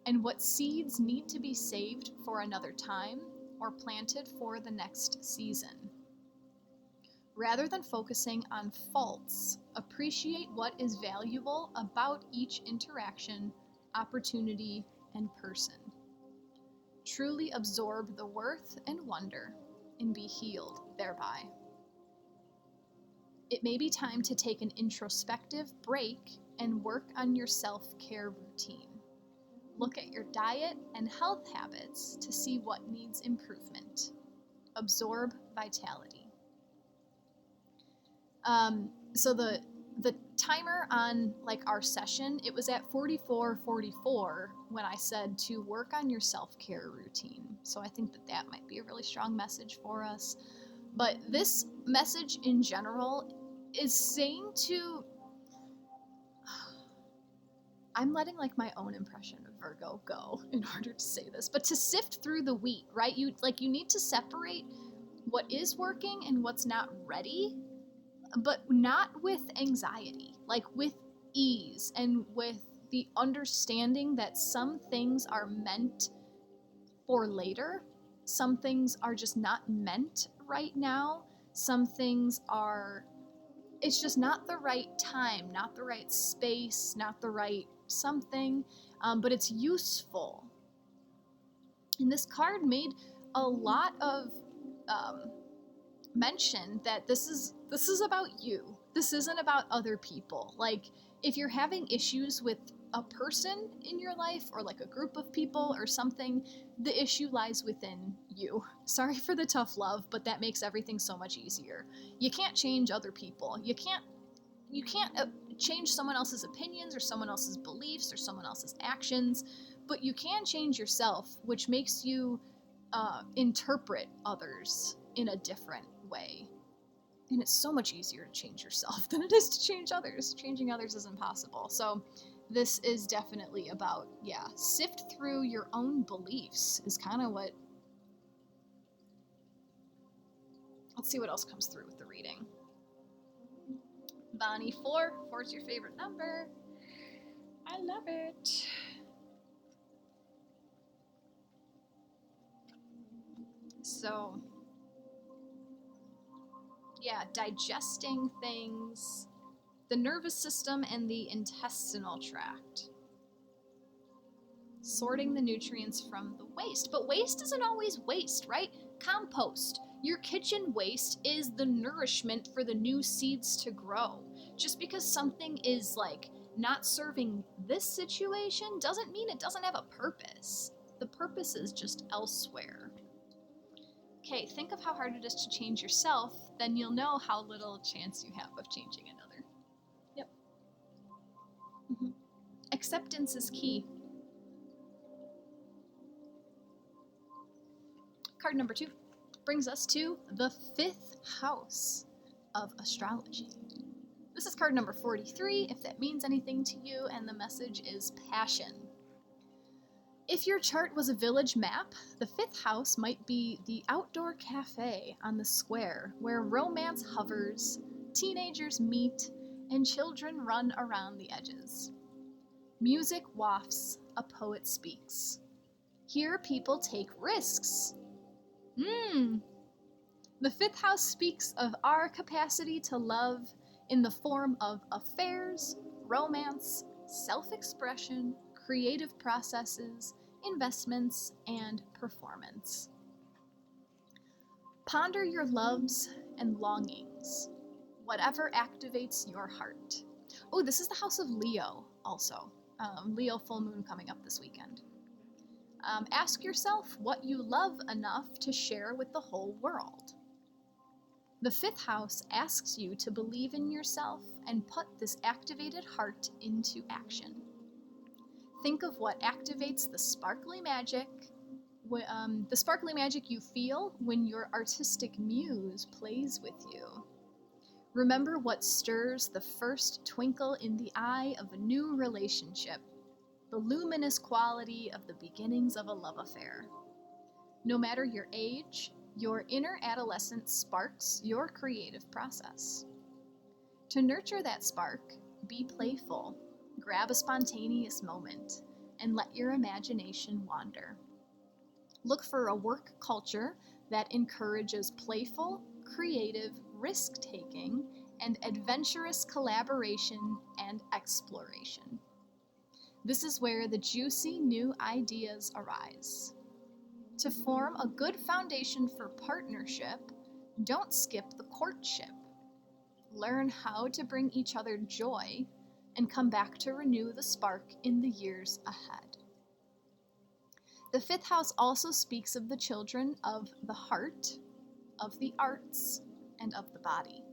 and what seeds need to be saved for another time or planted for the next season. Rather than focusing on faults, appreciate what is valuable about each interaction, opportunity, and person. Truly absorb the worth and wonder, and be healed thereby. It may be time to take an introspective break and work on your self-care routine. Look at your diet and health habits to see what needs improvement. Absorb vitality. So the the timer on like our session, it was at 44:44 when I said to work on your self-care routine. So I think that that might be a really strong message for us. But this message in general is saying to, I'm letting like my own impression of Virgo go in order to say this, but to sift through the wheat, right? You need to separate what is working and what's not ready, but not with anxiety, like with ease and with the understanding that some things are meant for later. Some things are just not meant right now. Some things are, it's just not the right time, not the right space, not the right something, but it's useful. And this card made a lot of mention that this is about you. This isn't about other people. Like, if you're having issues with a person in your life or like a group of people or something, the issue lies within you. Sorry for the tough love, but that makes everything so much easier. You can't change other people. You can't change someone else's opinions or someone else's beliefs or someone else's actions, but you can change yourself, which makes you interpret others in a different way. And it's so much easier to change yourself than it is to change others. Changing others is impossible. So this is definitely about, sift through your own beliefs is kind of what... Let's see what else comes through with the reading. Bonnie, 4. 4's your favorite number. I love it. So, digesting things, the nervous system and the intestinal tract. Sorting the nutrients from the waste. But waste isn't always waste, right? Compost. Your kitchen waste is the nourishment for the new seeds to grow. Just because something is like not serving this situation doesn't mean it doesn't have a purpose. The purpose is just elsewhere. Okay, think of how hard it is to change yourself, then you'll know how little chance you have of changing another. Yep. Acceptance is key. Card number 2 brings us to the 5th house of astrology. This is card number 43, if that means anything to you, and the message is passion. If your chart was a village map, the 5th house might be the outdoor cafe on the square where romance hovers, teenagers meet, and children run around the edges. Music wafts, a poet speaks. Here people take risks. The 5th house speaks of our capacity to love in the form of affairs, romance, self-expression, creative processes, investments, and performance. Ponder your loves and longings, whatever activates your heart. Oh, this is the house of Leo also. Leo full moon coming up this weekend. Ask yourself what you love enough to share with the whole world. The 5th house asks you to believe in yourself and put this activated heart into action. Think of what activates the sparkly magic you feel when your artistic muse plays with you. Remember what stirs the first twinkle in the eye of a new relationship, the luminous quality of the beginnings of a love affair. No matter your age, your inner adolescent sparks your creative process. To nurture that spark, be playful, grab a spontaneous moment, and let your imagination wander. Look for a work culture that encourages playful, creative, risk-taking, and adventurous collaboration and exploration. This is where the juicy new ideas arise. To form a good foundation for partnership, don't skip the courtship. Learn how to bring each other joy and come back to renew the spark in the years ahead. The 5th house also speaks of the children of the heart, of the arts, and of the body.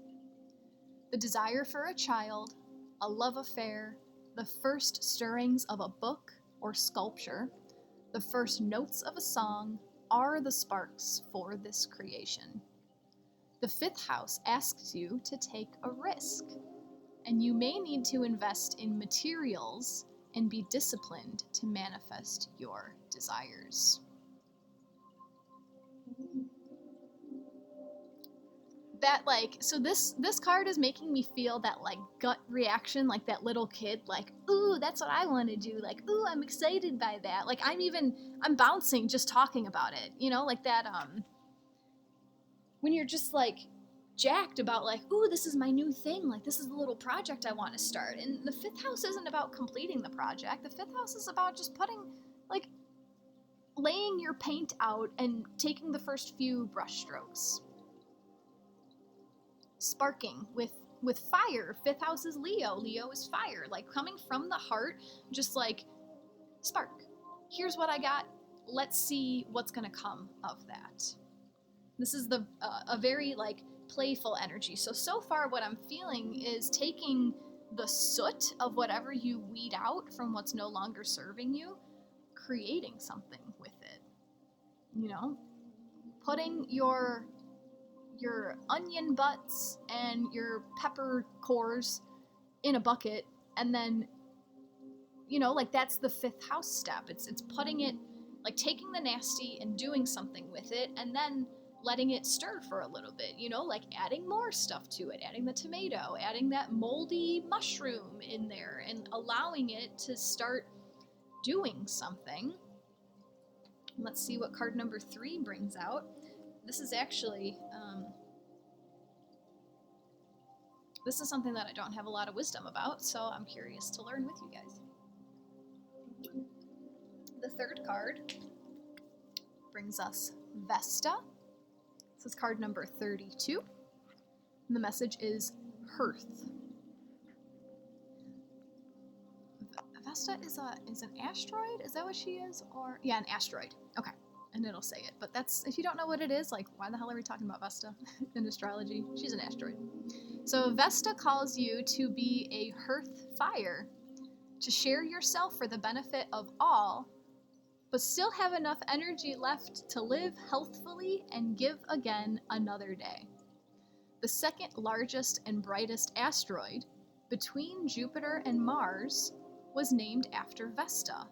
the desire for a child, a love affair, the first stirrings of a book or sculpture, the first notes of a song are the sparks for this creation. The fifth house asks you to take a risk, and you may need to invest in materials and be disciplined to manifest your desires. That so this card is making me feel that gut reaction, like that little kid, ooh, that's what I want to do, ooh, I'm excited by that, I'm bouncing just talking about it, that when you're just jacked about ooh, this is my new thing, this is the little project I want to start. And the fifth house isn't about completing the project. The fifth house is about just putting laying your paint out and taking the first few brush strokes. Sparking with fire. Fifth house is Leo. Leo is fire. Coming from the heart, just spark. Here's what I got. Let's see what's gonna come of that. This is a very playful energy. So far what I'm feeling is taking the soot of whatever you weed out from what's no longer serving you, creating something with it. Putting your onion butts and your pepper cores in a bucket, and then that's the fifth house step. It's putting it, taking the nasty and doing something with it, and then letting it stir for a little bit, adding more stuff to it, adding the tomato, adding that moldy mushroom in there, and allowing it to start doing something. Let's see what card number 3 brings out. This is actually this is something that I don't have a lot of wisdom about, so I'm curious to learn with you guys. The third card brings us Vesta. This is card number 32. And the message is Hearth. Vesta is an asteroid? Is that what she is? Or yeah, an asteroid. Okay. And it'll say it. But that's, if you don't know what it is, why the hell are we talking about Vesta in astrology? She's an asteroid. So Vesta calls you to be a hearth fire, to share yourself for the benefit of all, but still have enough energy left to live healthfully and give again another day. The second largest and brightest asteroid, between Jupiter and Mars, was named after Vesta,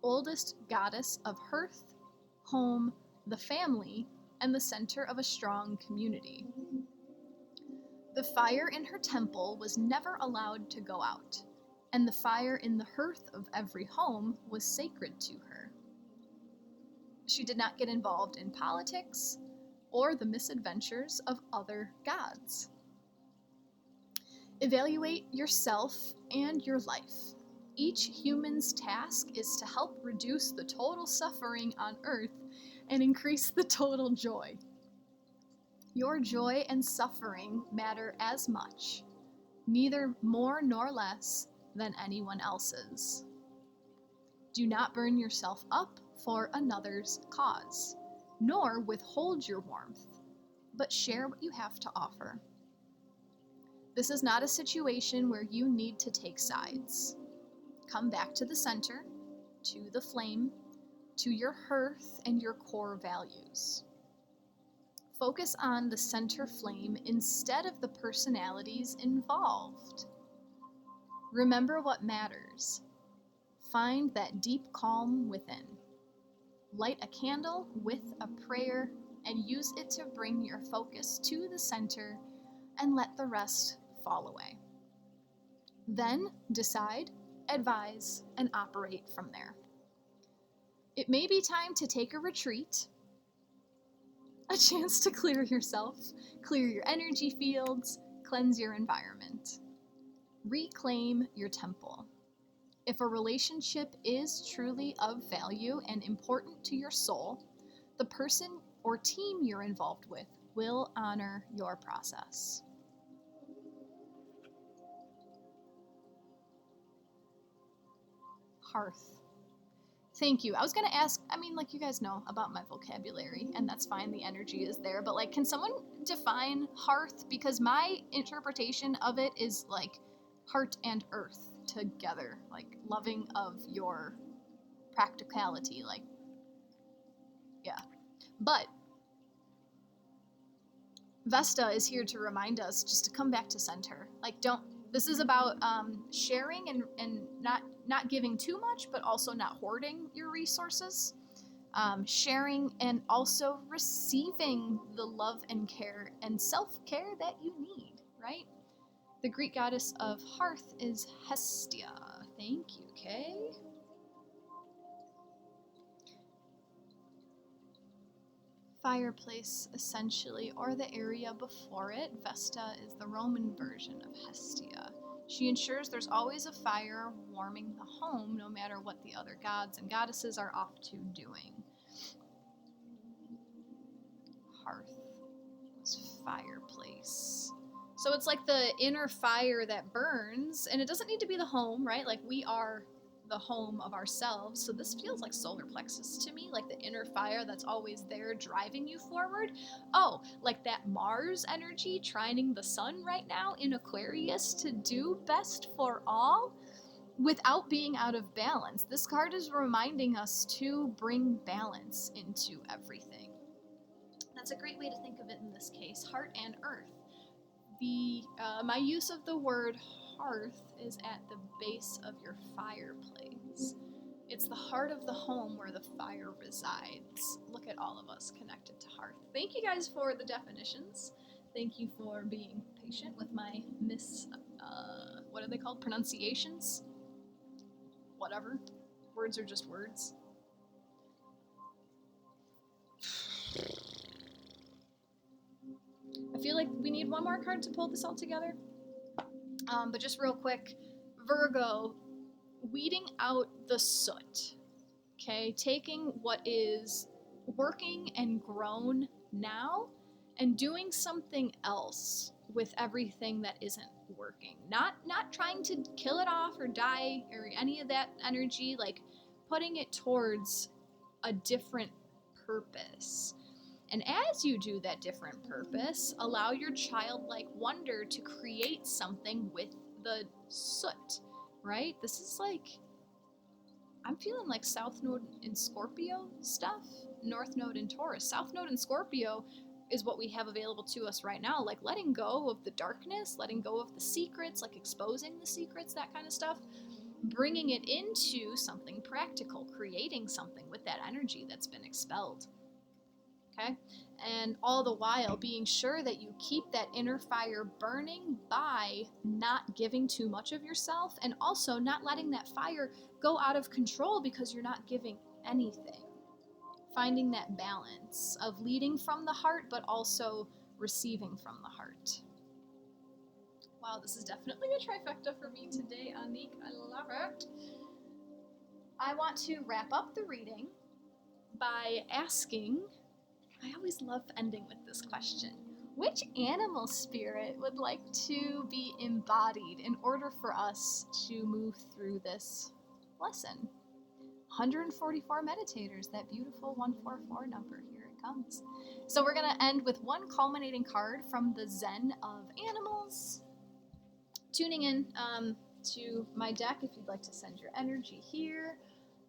oldest goddess of hearth, home, the family, and the center of a strong community. The fire in her temple was never allowed to go out, and the fire in the hearth of every home was sacred to her. She did not get involved in politics or the misadventures of other gods. Evaluate yourself and your life. Each human's task is to help reduce the total suffering on earth and increase the total joy. Your joy and suffering matter as much, neither more nor less than anyone else's. Do not burn yourself up for another's cause, nor withhold your warmth, but share what you have to offer. This is not a situation where you need to take sides. Come back to the center, to the flame, to your hearth and your core values. Focus on the center flame instead of the personalities involved. Remember what matters. Find that deep calm within. Light a candle with a prayer and use it to bring your focus to the center and let the rest fall away. Then decide, advise, and operate from there. It may be time to take a retreat, a chance to clear yourself, clear your energy fields, cleanse your environment. Reclaim your temple. If a relationship is truly of value and important to your soul, the person or team you're involved with will honor your process. Hearth. Thank you. I was going to ask, I mean, like, you guys know about my vocabulary, and that's fine. The energy is there. But, like, can someone define hearth? Because my interpretation of it is, like, heart and earth together. Like, loving of your practicality. Like, yeah. But Vesta is here to remind us just to come back to center. Like, this is about sharing and not giving too much, but also not hoarding your resources. Sharing and also receiving the love and care and self-care that you need, right? The Greek goddess of hearth is Hestia. Thank you, Kay. Fireplace, essentially, or the area before it. Vesta is the Roman version of Hestia. She ensures there's always a fire warming the home, no matter what the other gods and goddesses are off to doing. Hearth was fireplace. So it's like the inner fire that burns, and it doesn't need to be the home, right? Like, we are the home of ourselves. So this feels like solar plexus to me, like the inner fire that's always there driving you forward. Oh, like that Mars energy trining the sun right now in Aquarius to do best for all without being out of balance. This card is reminding us to bring balance into everything. That's a great way to think of it in this case, heart and earth. My use of the word hearth is at the base of your fireplace. It's the heart of the home where the fire resides. Look at all of us connected to hearth. Thank you guys for the definitions. Thank you for being patient with my what are they called? Pronunciations? Whatever. Words are just words. I feel like we need one more card to pull this all together. But just real quick, Virgo, weeding out the soot. Okay, taking what is working and grown now and doing something else with everything that isn't working. Not trying to kill it off or die or any of that energy, like putting it towards a different purpose. And as you do that different purpose, allow your childlike wonder to create something with the soot, right? This is like, I'm feeling like South Node in Scorpio stuff, North Node in Taurus. South Node in Scorpio is what we have available to us right now, like letting go of the darkness, letting go of the secrets, like exposing the secrets, that kind of stuff, bringing it into something practical, creating something with that energy that's been expelled. Okay? And all the while being sure that you keep that inner fire burning by not giving too much of yourself and also not letting that fire go out of control because you're not giving anything. Finding that balance of leading from the heart but also receiving from the heart. Wow, this is definitely a trifecta for me today, Anik. I love it. I want to wrap up the reading by asking, I always love ending with this question. Which animal spirit would like to be embodied in order for us to move through this lesson? 144 meditators, that beautiful 144 number, here it comes. So we're going to end with one culminating card from the Zen of Animals. Tuning in to my deck if you'd like to send your energy here,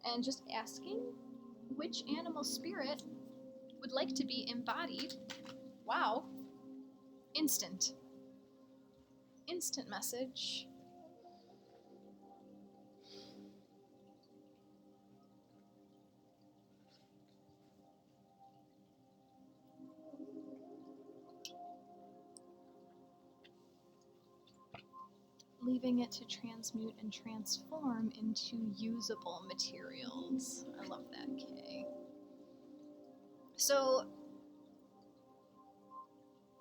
and just asking which animal spirit would like to be embodied. Wow. Instant message. Leaving it to transmute and transform into usable materials. I love that, Kay. So,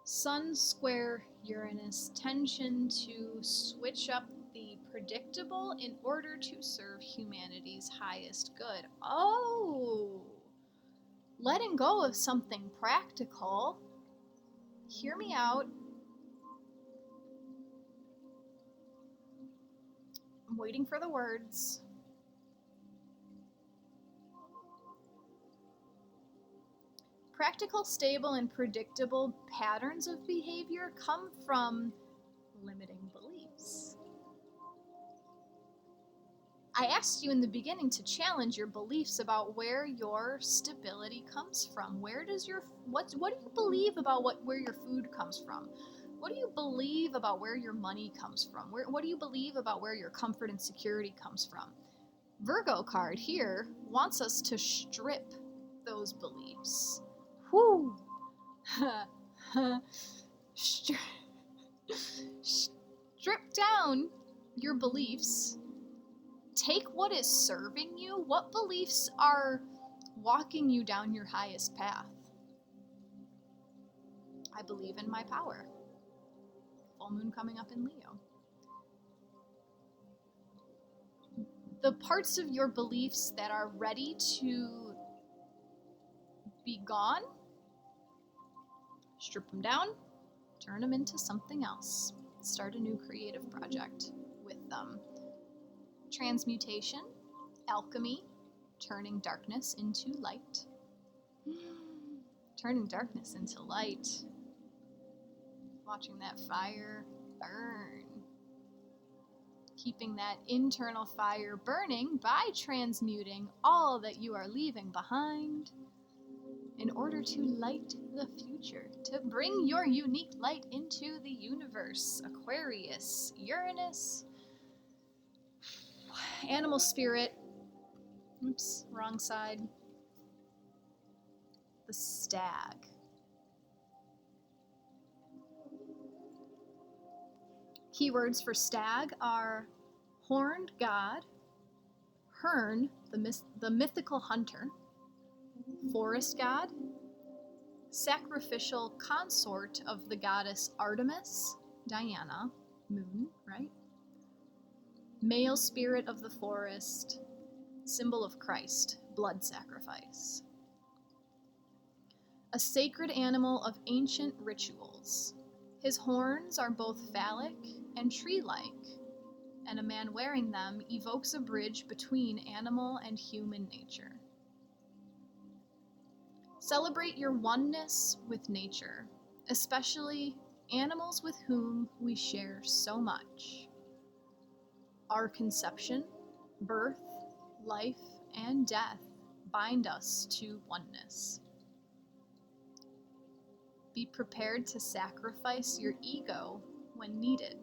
Sun square Uranus, tension to switch up the predictable in order to serve humanity's highest good. Oh! Letting go of something practical. Hear me out. I'm waiting for the words. Practical, stable, and predictable patterns of behavior come from limiting beliefs. I asked you in the beginning to challenge your beliefs about where your stability comes from. Where does what do you believe about where your food comes from? What do you believe about where your money comes from? What do you believe about where your comfort and security comes from? Virgo card here wants us to strip those beliefs. Whoo! Strip down your beliefs. Take what is serving you. What beliefs are walking you down your highest path? I believe in my power. Full moon coming up in Leo. The parts of your beliefs that are ready to be gone, strip them down, turn them into something else. Start a new creative project with them. Transmutation, alchemy, turning darkness into light. Turning darkness into light. Watching that fire burn. Keeping that internal fire burning by transmuting all that you are leaving behind in order to light the future, to bring your unique light into the universe. Aquarius, Uranus, animal spirit, oops, wrong side, the stag. Keywords for stag are horned god, Hern, the mythical hunter, forest god, sacrificial consort of the goddess Artemis, Diana, moon, right? Male spirit of the forest, symbol of Christ, blood sacrifice. A sacred animal of ancient rituals. His horns are both phallic and tree-like, and a man wearing them evokes a bridge between animal and human nature. Celebrate your oneness with nature, especially animals with whom we share so much. Our conception, birth, life, and death bind us to oneness. Be prepared to sacrifice your ego when needed.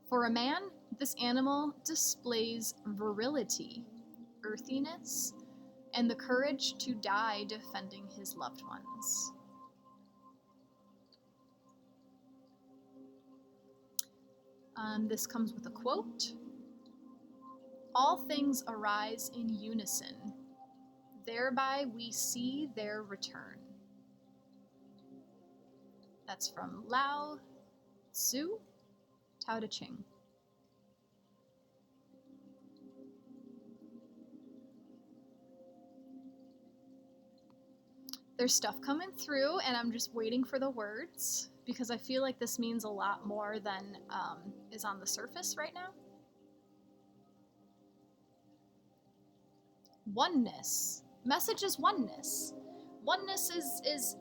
For a man, this animal displays virility, earthiness, and the courage to die defending his loved ones. This comes with a quote. All things arise in unison. Thereby we see their return. That's from Lao Tzu, Tao Te Ching. There's stuff coming through, and I'm just waiting for the words because I feel like this means a lot more than is on the surface right now. Oneness. Message is oneness. Oneness is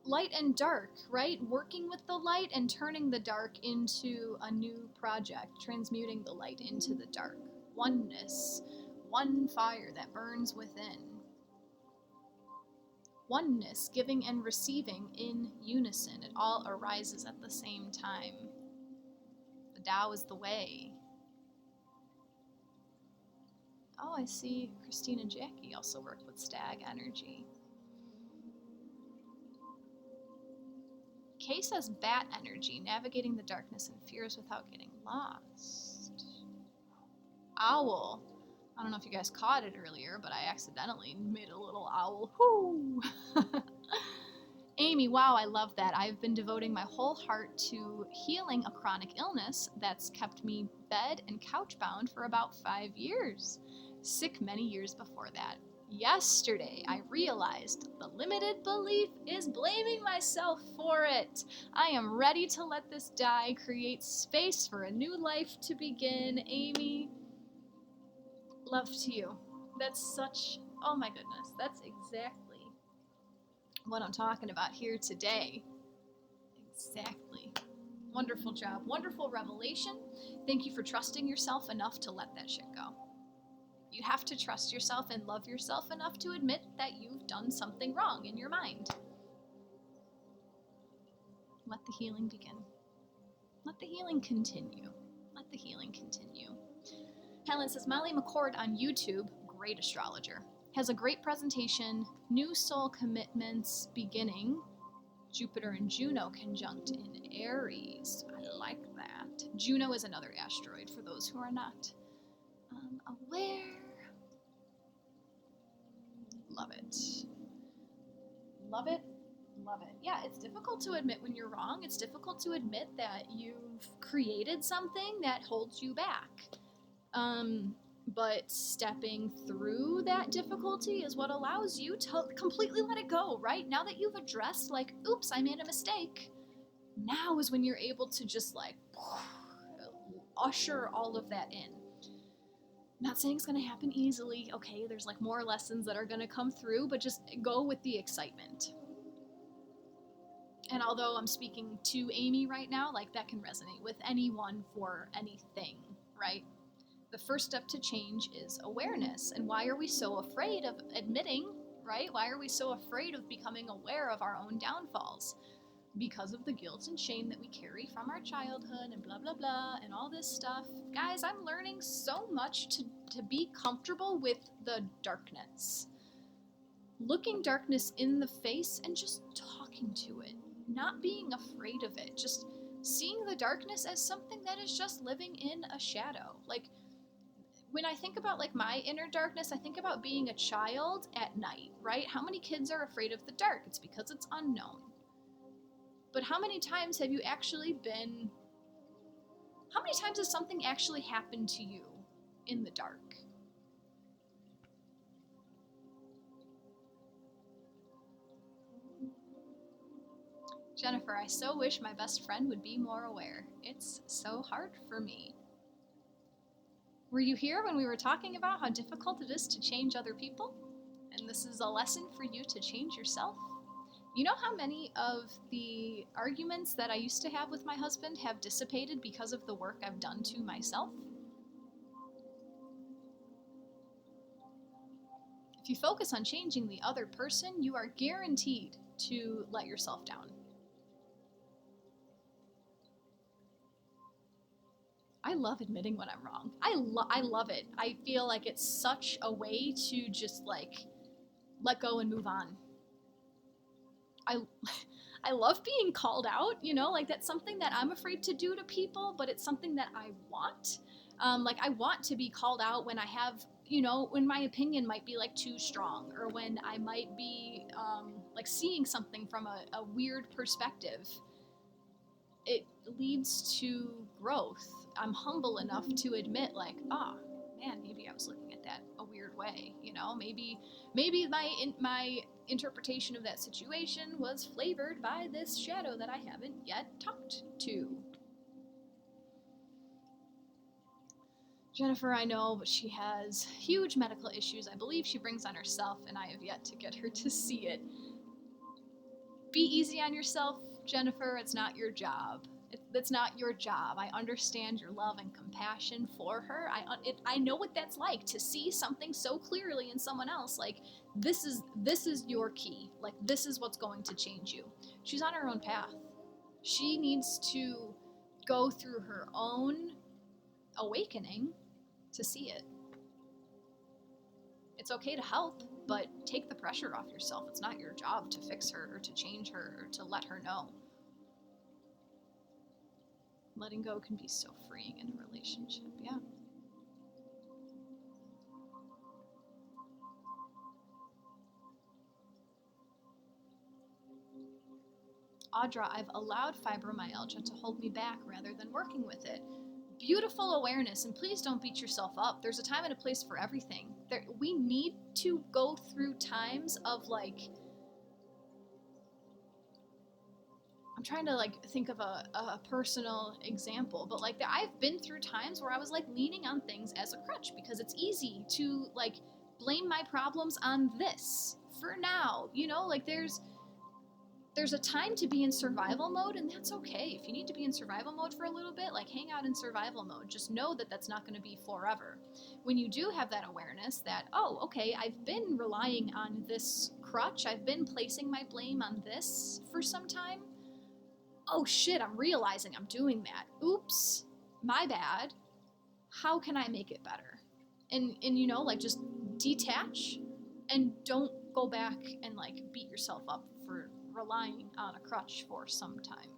light and dark, right? Working with the light and turning the dark into a new project, transmuting the light into the dark. Oneness. One fire that burns within. Oneness, giving and receiving in unison. It all arises at the same time. The Tao is the way. Oh, I see Christine and Jacqui also work with stag energy. Kay says bat energy, navigating the darkness and fears without getting lost. Owl. I don't know if you guys caught it earlier, but I accidentally made a little owl. Whoo! Amy, wow, I love that. I've been devoting my whole heart to healing a chronic illness that's kept me bed and couch bound for about 5 years. Sick many years before that. Yesterday, I realized the limited belief is blaming myself for it. I am ready to let this die, create space for a new life to begin. Amy, love to you. That's such, oh my goodness, that's exactly what I'm talking about here today. Exactly. Wonderful job. Wonderful revelation. Thank you for trusting yourself enough to let that shit go. You have to trust yourself and love yourself enough to admit that you've done something wrong in your mind. Let the healing begin. Let the healing continue. Let the healing continue. Helen says, Molly McCord on YouTube, great astrologer, has a great presentation, New Soul Commitments Beginning, Jupiter and Juno conjunct in Aries. I like that. Juno is another asteroid for those who are not aware. Love it. Love it. Love it. Yeah, it's difficult to admit when you're wrong. It's difficult to admit that you've created something that holds you back. But stepping through that difficulty is what allows you to completely let it go, right? Now that you've addressed, like, oops, I made a mistake, now is when you're able to just, like, usher all of that in. Not saying it's going to happen easily, okay? There's, like, more lessons that are going to come through, but just go with the excitement. And although I'm speaking to Amy right now, like, that can resonate with anyone for anything, right? The first step to change is awareness. And why are we so afraid of admitting, right? Why are we so afraid of becoming aware of our own downfalls? Because of the guilt and shame that we carry from our childhood and blah, blah, blah, and all this stuff. Guys, I'm learning so much to be comfortable with the darkness. Looking darkness in the face and just talking to it. Not being afraid of it. Just seeing the darkness as something that is just living in a shadow. Like, when I think about, like, my inner darkness, I think about being a child at night, right? How many kids are afraid of the dark? It's because it's unknown. But how many times have you actually been... How many times has something actually happened to you in the dark? Jennifer, I so wish my best friend would be more aware. It's so hard for me. Were you here when we were talking about how difficult it is to change other people? And this is a lesson for you to change yourself. You know how many of the arguments that I used to have with my husband have dissipated because of the work I've done to myself? If you focus on changing the other person, you are guaranteed to let yourself down. I love admitting when I'm wrong. I love it. I feel like it's such a way to just, like, let go and move on. I love being called out, you know, like, that's something that I'm afraid to do to people, but it's something that I want. Like, I want to be called out when I have, you know, when my opinion might be, like, too strong, or when I might be, like, seeing something from a weird perspective. It leads to growth. I'm humble enough to admit, like, man, maybe I was looking at that a weird way, you know? Maybe my interpretation of that situation was flavored by this shadow that I haven't yet talked to. Jennifer, I know, but she has huge medical issues I believe she brings on herself, and I have yet to get her to see it. Be easy on yourself, Jennifer. It's not your job. It's not your job. I understand your love and compassion for her. I know what that's like, to see something so clearly in someone else. Like, this is your key. Like, this is what's going to change you. She's on her own path. She needs to go through her own awakening to see it. It's okay to help, but take the pressure off yourself. It's not your job to fix her or to change her or to let her know. Letting go can be so freeing in a relationship, yeah. Audra, I've allowed fibromyalgia to hold me back rather than working with it. Beautiful awareness, and please don't beat yourself up. There's a time and a place for everything. We need to go through times of, like, I'm trying to, like, think of a personal example, but, like, I've been through times where I was, like, leaning on things as a crutch because it's easy to, like, blame my problems on this for now. You know, like there's a time to be in survival mode, and that's okay. If you need to be in survival mode for a little bit, like hang out in survival mode. Just know that that's not going to be forever. When you do have that awareness that, oh, okay, I've been relying on this crutch, I've been placing my blame on this for some time. Oh shit, I'm realizing I'm doing that. Oops, my bad. How can I make it better? And you know, like just detach and don't go back and like beat yourself up for relying on a crutch for some time.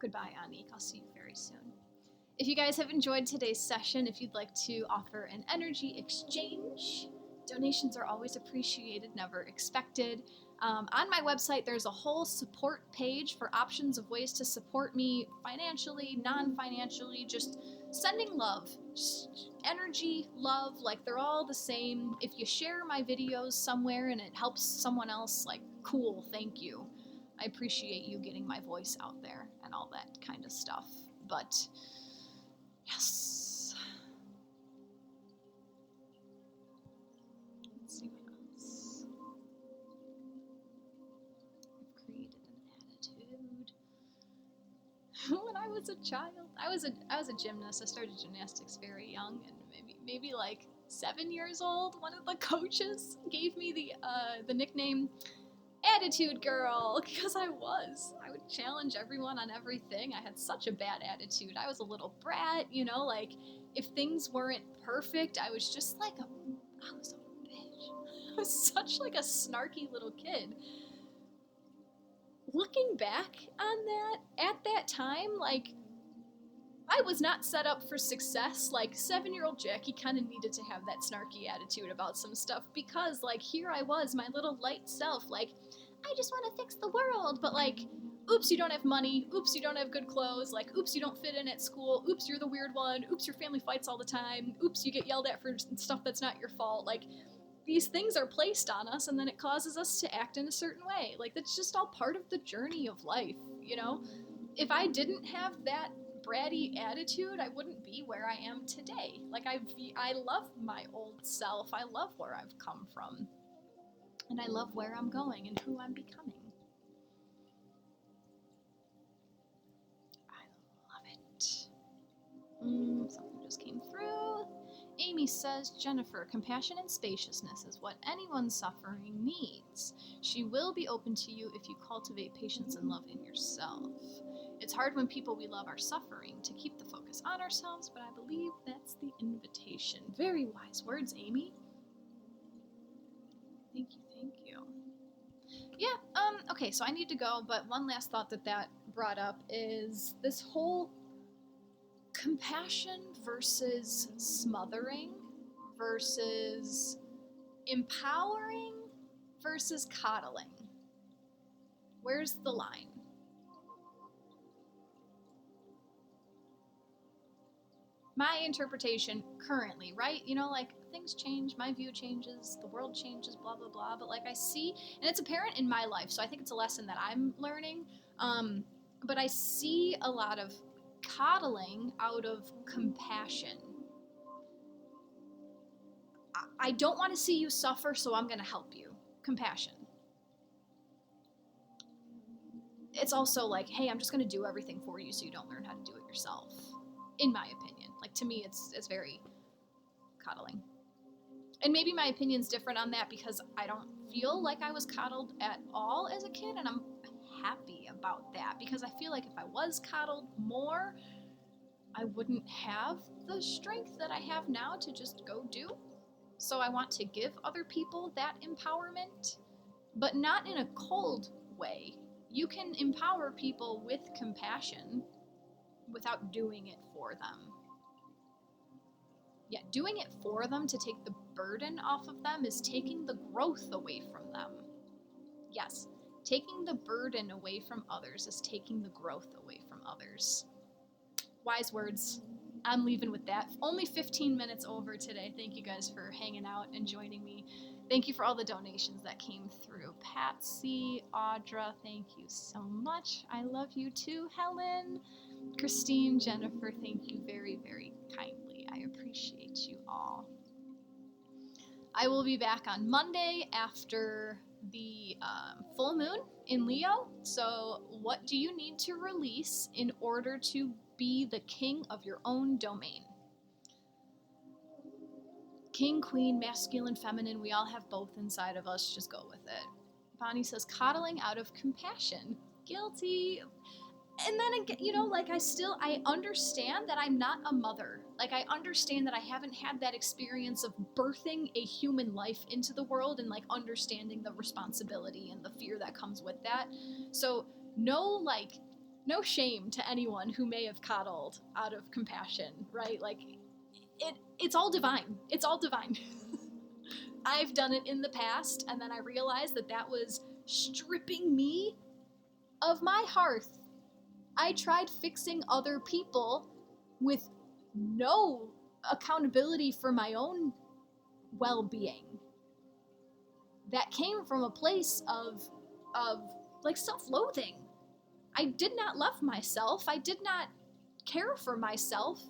Goodbye, Anik. I'll see you very soon. If you guys have enjoyed today's session, if you'd like to offer an energy exchange, donations are always appreciated, never expected. On my website, there's a whole support page for options of ways to support me financially, non-financially, just sending love, just energy, love, like they're all the same. If you share my videos somewhere and it helps someone else, like cool, thank you. I appreciate you getting my voice out there and all that kind of stuff. But yes. Let's see what else. I've created an attitude. When I was a child, I was a gymnast. I started gymnastics very young, and maybe like 7 years old. One of the coaches gave me the nickname Attitude Girl, because I would challenge everyone on everything. I had such a bad attitude. I was a little brat, you know, like if things weren't perfect, I was just like I was a bitch. I was such like a snarky little kid. Looking back on that, at that time, like I was not set up for success. Like 7-year-old Jacqui kind of needed to have that snarky attitude about some stuff, because like here I was, my little light self, like I just want to fix the world, but like oops, you don't have money, oops, you don't have good clothes, like oops, you don't fit in at school, oops, you're the weird one, oops, your family fights all the time, oops, you get yelled at for stuff that's not your fault. Like these things are placed on us, and then it causes us to act in a certain way. Like that's just all part of the journey of life, you know? If I didn't have that bratty attitude, I wouldn't be where I am today. Like I love my old self. I love where I've come from. And I love where I'm going and who I'm becoming. I love it. Something just came through. Amy says, Jennifer, compassion and spaciousness is what anyone suffering needs. She will be open to you if you cultivate patience and love in yourself. It's hard when people we love are suffering to keep the focus on ourselves, but I believe that's the invitation. Very wise words, Amy. Thank you, thank you. Yeah, okay, so I need to go, but one last thought that brought up is this whole compassion versus smothering versus empowering versus coddling. Where's the line? My interpretation currently, right? You know, like things change, my view changes, the world changes, blah, blah, blah. But like I see, and it's apparent in my life, so I think it's a lesson that I'm learning. But I see a lot of coddling out of compassion. I don't want to see you suffer, so I'm going to help you. Compassion. It's also like, hey, I'm just going to do everything for you so you don't learn how to do it yourself. In my opinion. Like, to me, it's very coddling. And maybe my opinion's different on that because I don't feel like I was coddled at all as a kid, and I'm happy about that because I feel like if I was coddled more, I wouldn't have the strength that I have now to just go do. So I want to give other people that empowerment, but not in a cold way. You can empower people with compassion without doing it for them. Yeah, doing it for them to take the burden off of them is taking the growth away from them. Yes, taking the burden away from others is taking the growth away from others. Wise words. I'm leaving with that. Only 15 minutes over today. Thank you guys for hanging out and joining me. Thank you for all the donations that came through. Patsy, Audra, thank you so much. I love you too, Helen. Christine, Jennifer, thank you very, very kindly. I appreciate you all. I will be back on Monday after the full moon in Leo. So, what do you need to release in order to be the king of your own domain? King, queen, masculine, feminine, we all have both inside of us. Just go with it. Bonnie says, coddling out of compassion. Guilty. And then again, I understand that I'm not a mother. Like, I understand that I haven't had that experience of birthing a human life into the world and, like, understanding the responsibility and the fear that comes with that. So, no shame to anyone who may have coddled out of compassion, right? Like, it's all divine. It's all divine. I've done it in the past, and then I realized that was stripping me of my hearth. I tried fixing other people with no accountability for my own well-being. That came from a place of like self-loathing. I did not love myself. I did not care for myself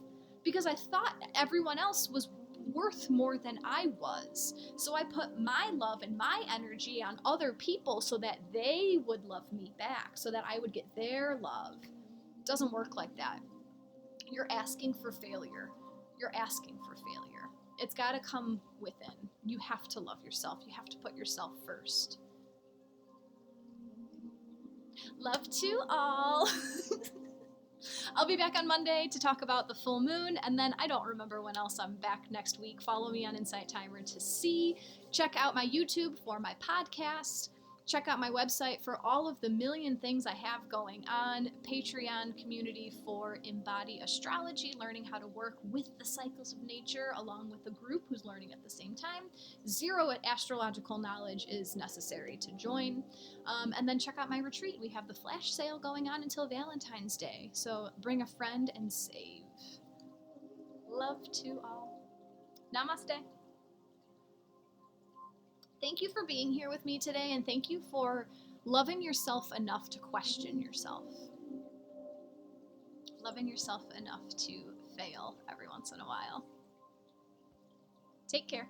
because I thought everyone else was worth more than I was. So I put my love and my energy on other people so that they would love me back, so that I would get their love. It doesn't work like that. You're asking for failure. You're asking for failure. It's got to come within. You have to love yourself. You have to put yourself first. Love to all. I'll be back on Monday to talk about the full moon, and then I don't remember when else I'm back next week. Follow me on Insight Timer to see. Check out my YouTube for my podcast. Check out my website for all of the million things I have going on. Patreon community for Embody Astrology, learning how to work with the cycles of nature along with a group who's learning at the same time. 0 at astrological knowledge is necessary to join. And then check out my retreat. We have the flash sale going on until Valentine's Day. So bring a friend and save. Love to all. Namaste. Thank you for being here with me today, and thank you for loving yourself enough to question yourself. Loving yourself enough to fail every once in a while. Take care.